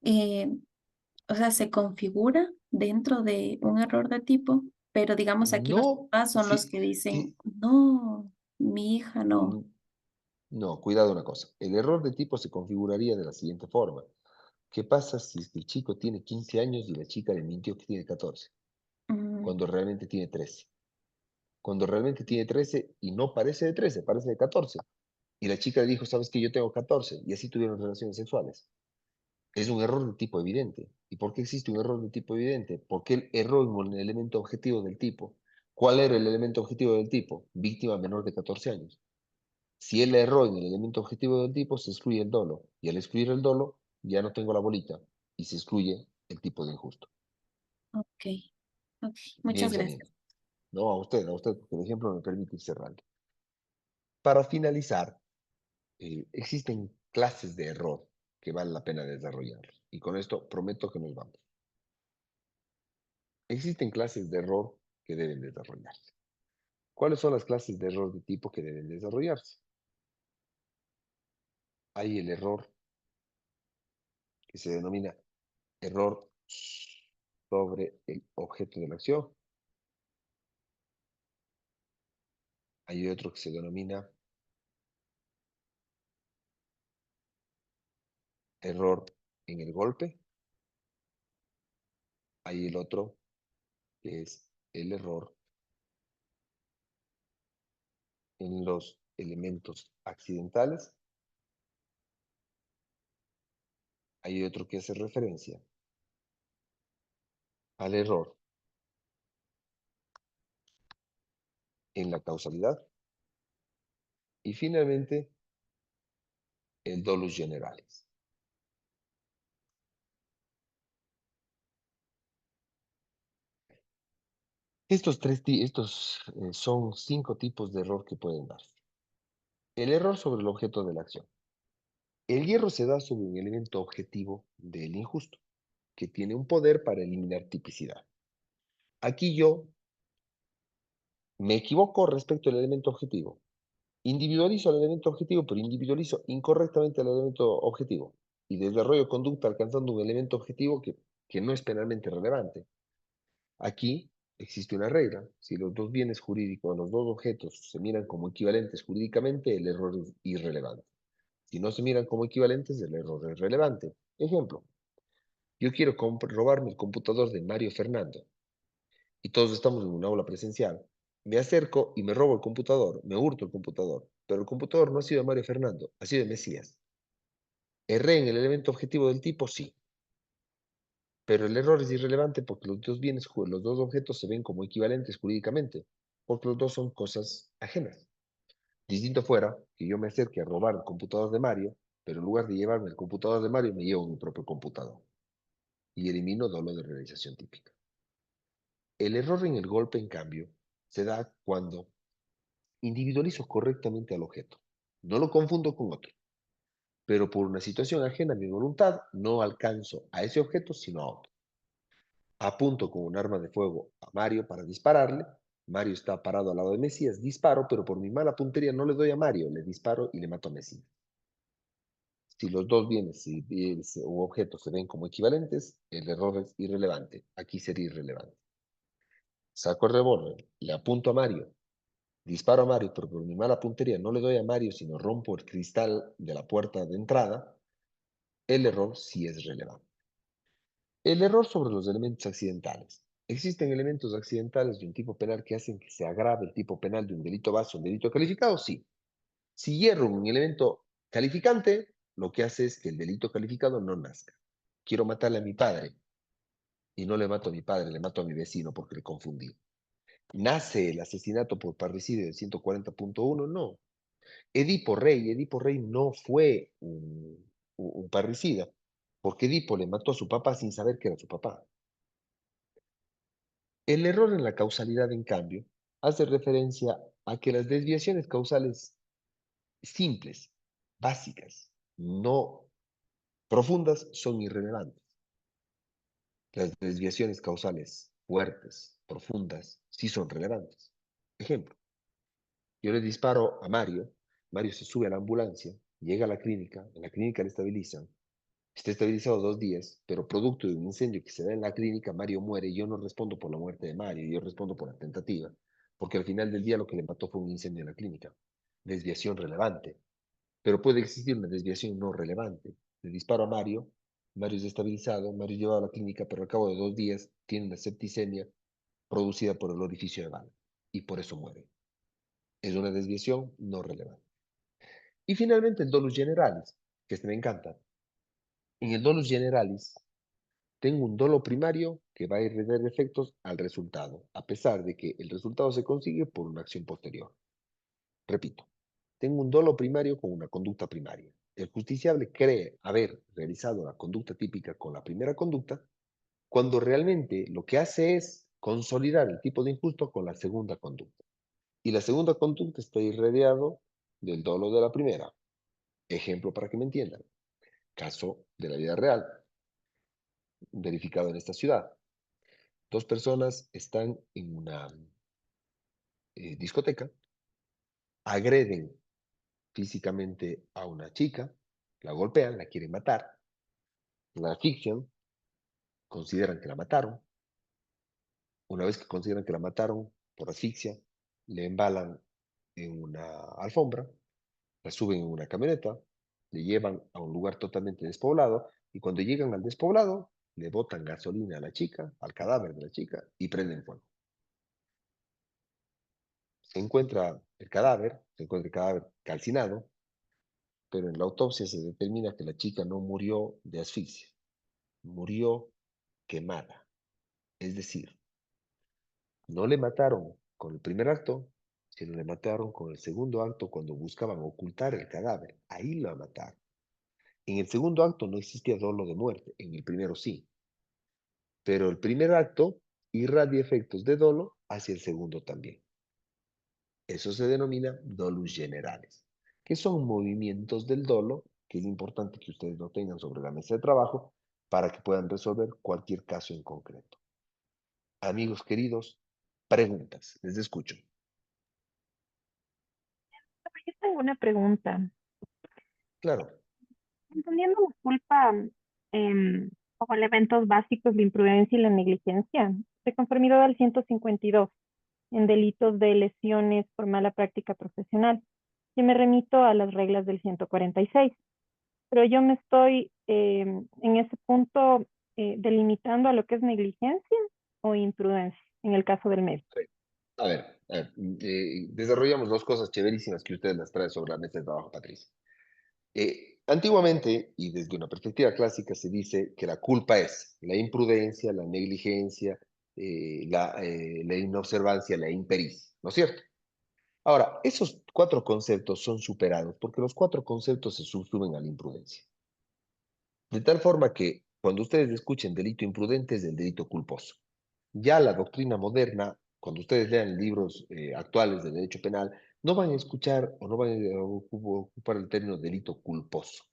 Eh, o sea, se configura dentro de un error de tipo, pero digamos aquí los No, papás son los si, que dicen, si- no, mi hija no. mm, no, cuidado una cosa. El error de tipo se configuraría de la siguiente forma. ¿Qué pasa si es que el chico tiene 15 años y la chica le mintió que tiene 14? Mm, Cuando realmente tiene 13. Cuando realmente tiene 13 y no parece de 13, parece de 14. Y la chica le dijo, sabes que yo tengo 14. Y así tuvieron relaciones sexuales. Es un error de tipo evidente. ¿Y por qué existe un error de tipo evidente? Porque él erró en el elemento objetivo del tipo. ¿Cuál era el elemento objetivo del tipo? Víctima menor de 14 años. Si él erró en el elemento objetivo del tipo, se excluye el dolo. Y al excluir el dolo, ya no tengo la bolita. Y se excluye el tipo de injusto. ok, ok, Bien muchas sabiendo. gracias. No, a usted, porque el ejemplo me permite ir cerrando. Para finalizar, existen clases de error que vale la pena desarrollar. Y con esto prometo que nos vamos. Existen clases de error que deben desarrollarse. ¿Cuáles son las clases de error de tipo que deben desarrollarse? Hay el error que se denomina error sobre el objeto de la acción. Hay otro que se denomina error en el golpe. Hay el otro que es el error en los elementos accidentales. Hay otro que hace referencia al error en la causalidad y finalmente el dolus generalis. Estos son 5 tipos de error que pueden darse. El error sobre el objeto de la acción. El hierro se da sobre un elemento objetivo del injusto, que tiene un poder para eliminar tipicidad. Aquí yo me equivoco respecto al elemento objetivo. Individualizo el elemento objetivo, pero individualizo incorrectamente el elemento objetivo. Y desarrollo conducta alcanzando un elemento objetivo que no es penalmente relevante. Aquí existe una regla. Si los dos bienes jurídicos, los dos objetos se miran como equivalentes jurídicamente, el error es irrelevante. Si no se miran como equivalentes, el error es relevante. Ejemplo, yo quiero robarme el computador de Mario Fernando y todos estamos en un aula presencial. Me acerco y me robo el computador, me hurto el computador, pero el computador no ha sido de Mario Fernando, ha sido de Mesías. ¿Erré en el elemento objetivo del tipo? Sí. Pero el error es irrelevante porque los dos bienes, los dos objetos se ven como equivalentes jurídicamente, porque los dos son cosas ajenas. Distinto fuera que yo me acerque a robar el computador de Mario, pero en lugar de llevarme el computador de Mario, me llevo mi propio computador y elimino dolo de realización típica. El error en el golpe, en cambio, se da cuando individualizo correctamente al objeto. No lo confundo con otro, pero por una situación ajena a mi voluntad, no alcanzo a ese objeto, sino a otro. Apunto con un arma de fuego a Mario para dispararle. Mario está parado al lado de Mesías, disparo, pero por mi mala puntería no le doy a Mario, le disparo y le mato a Mesías. Si los dos bienes u objetos se ven como equivalentes, el error es irrelevante. Aquí sería irrelevante. Saco el revólver, le apunto a Mario, disparo a Mario, pero por mi mala puntería no le doy a Mario, sino rompo el cristal de la puerta de entrada, el error sí es relevante. El error sobre los elementos accidentales. ¿Existen elementos accidentales de un tipo penal que hacen que se agrave el tipo penal de un delito base a un delito calificado? Sí. Si hierro un elemento calificante, lo que hace es que el delito calificado no nazca. Quiero matarle a mi padre y no le mato a mi padre, le mato a mi vecino porque le confundí. ¿Nace el asesinato por parricidio del 140.1? No. Edipo Rey no fue un parricida, porque Edipo le mató a su papá sin saber que era su papá. El error en la causalidad, en cambio, hace referencia a que las desviaciones causales simples, básicas, no profundas, son irrelevantes. Las desviaciones causales fuertes, profundas, sí son relevantes. Ejemplo, yo le disparo a Mario, Mario se sube a la ambulancia, llega a la clínica, en la clínica le estabilizan, está estabilizado 2 días, pero producto de un incendio que se da en la clínica, Mario muere y yo no respondo por la muerte de Mario, yo respondo por la tentativa, porque al final del día lo que le mató fue un incendio en la clínica. Desviación relevante, pero puede existir una desviación no relevante. Le disparo a Mario, Mario es estabilizado, Mario es llevado a la clínica, pero al cabo de 2 días tiene una septicemia producida por el orificio de bala y por eso muere. Es una desviación no relevante. Y finalmente el dolus generalis, que este me encanta. En el dolus generalis tengo un dolo primario que va a irradiar efectos al resultado, a pesar de que el resultado se consigue por una acción posterior. Repito, tengo un dolo primario con una conducta primaria. El justiciable cree haber realizado la conducta típica con la primera conducta, cuando realmente lo que hace es consolidar el tipo de injusto con la segunda conducta. Y la segunda conducta está irradiado del dolo de la primera. Ejemplo para que me entiendan. Caso de la vida real, verificado en esta ciudad. 2 personas están en una discoteca, agreden físicamente a una chica, la golpean, la quieren matar, la asfixian, consideran que la mataron. Una vez que consideran que la mataron por asfixia, le embalan en una alfombra, la suben en una camioneta, le llevan a un lugar totalmente despoblado y cuando llegan al despoblado, le botan gasolina a la chica, al cadáver de la chica y prenden fuego. Se encuentra el cadáver calcinado, pero en la autopsia se determina que la chica no murió de asfixia, murió quemada. Es decir, no le mataron con el primer acto, sino le mataron con el segundo acto cuando buscaban ocultar el cadáver. Ahí lo mataron. En el segundo acto no existía dolo de muerte, en el primero sí. Pero el primer acto irradia efectos de dolo hacia el segundo también. Eso se denomina dolus generales, que son movimientos del dolo, que es importante que ustedes lo tengan sobre la mesa de trabajo para que puedan resolver cualquier caso en concreto. Amigos queridos, preguntas, les escucho. Yo tengo una pregunta. Claro, Entendiendo la culpa como elementos básicos, la imprudencia y la negligencia, de conformidad al 152 en delitos de lesiones por mala práctica profesional. Yo me remito a las reglas del 146, pero yo me estoy en ese punto delimitando a lo que es negligencia o imprudencia en el caso del médico. a ver, desarrollamos dos cosas chéverísimas que ustedes las traen sobre la mesa de trabajo, Patricia. Antiguamente, y desde una perspectiva clásica, se dice que la culpa es la imprudencia, la negligencia, la inobservancia, la impericia, ¿no es cierto? Ahora, esos cuatro conceptos son superados porque los cuatro conceptos se subsumen a la imprudencia. De tal forma que cuando ustedes escuchen delito imprudente es el delito culposo. Ya la doctrina moderna, cuando ustedes lean libros actuales de derecho penal, no van a escuchar o no van a ocupar el término delito culposo.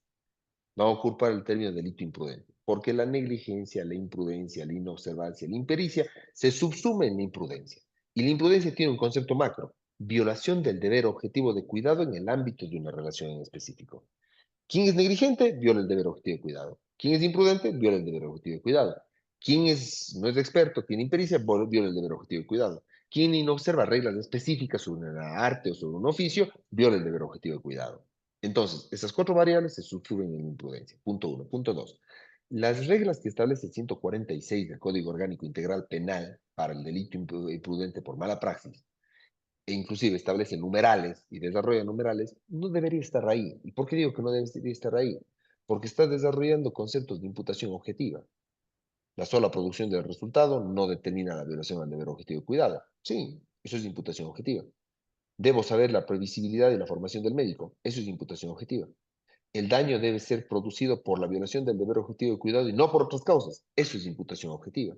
Van a ocupar el término delito imprudente, porque la negligencia, la imprudencia, la inobservancia, la impericia se subsumen en la imprudencia. Y la imprudencia tiene un concepto macro, violación del deber objetivo de cuidado en el ámbito de una relación en específico. ¿Quién es negligente? Viola el deber objetivo de cuidado. ¿Quién es imprudente? Viola el deber objetivo de cuidado. ¿Quién no es experto, tiene impericia? Viola el deber objetivo de cuidado. ¿Quién no observa reglas específicas sobre una arte o sobre un oficio? Viola el deber objetivo de cuidado. Entonces, esas cuatro variables se subsumen en imprudencia. Punto uno. Punto dos. Las reglas que establece el 146 del Código Orgánico Integral Penal para el delito imprudente por mala praxis e inclusive establece numerales y desarrolla numerales, no debería estar ahí. ¿Y por qué digo que no debería estar ahí? Porque está desarrollando conceptos de imputación objetiva. La sola producción del resultado no determina la violación al deber objetivo de cuidado. Sí, eso es imputación objetiva. Debo saber la previsibilidad y la formación del médico. Eso es imputación objetiva. El daño debe ser producido por la violación del deber objetivo de cuidado y no por otras causas. Eso es imputación objetiva.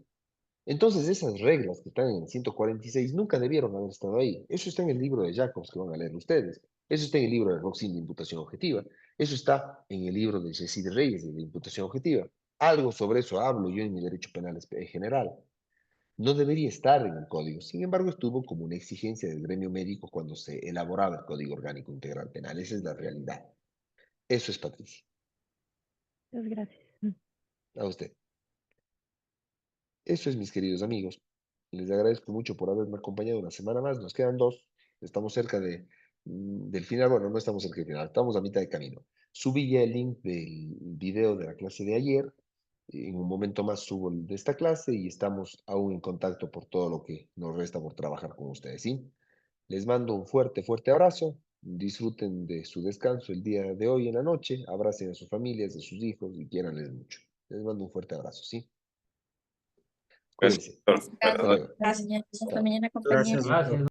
Entonces, esas reglas que están en el 146 nunca debieron haber estado ahí. Eso está en el libro de Jacobs que van a leer ustedes. Eso está en el libro de Roxin de imputación objetiva. Eso está en el libro de Jessy de Reyes de imputación objetiva. Algo sobre eso hablo yo en mi derecho penal general. No debería estar en el código. Sin embargo, estuvo como una exigencia del gremio médico cuando se elaboraba el Código Orgánico Integral Penal. Esa es la realidad. Eso es, Patricia. Muchas gracias. A usted. Eso es, mis queridos amigos. Les agradezco mucho por haberme acompañado una semana más. Nos quedan dos. Estamos cerca del final. Bueno, no estamos cerca del final, estamos a mitad de camino. Subí ya el link del video de la clase de ayer. En un momento más subo el de esta clase y estamos aún en contacto por todo lo que nos resta por trabajar con ustedes, ¿sí? Les mando un fuerte, fuerte abrazo. Disfruten de su descanso el día de hoy en la noche. Abracen a sus familias, a sus hijos y quiéranles mucho. Les mando un fuerte abrazo, ¿sí? Cuídense. Gracias, Hasta doctor. luego. Hasta mañana, Chao. compañeros. Gracias.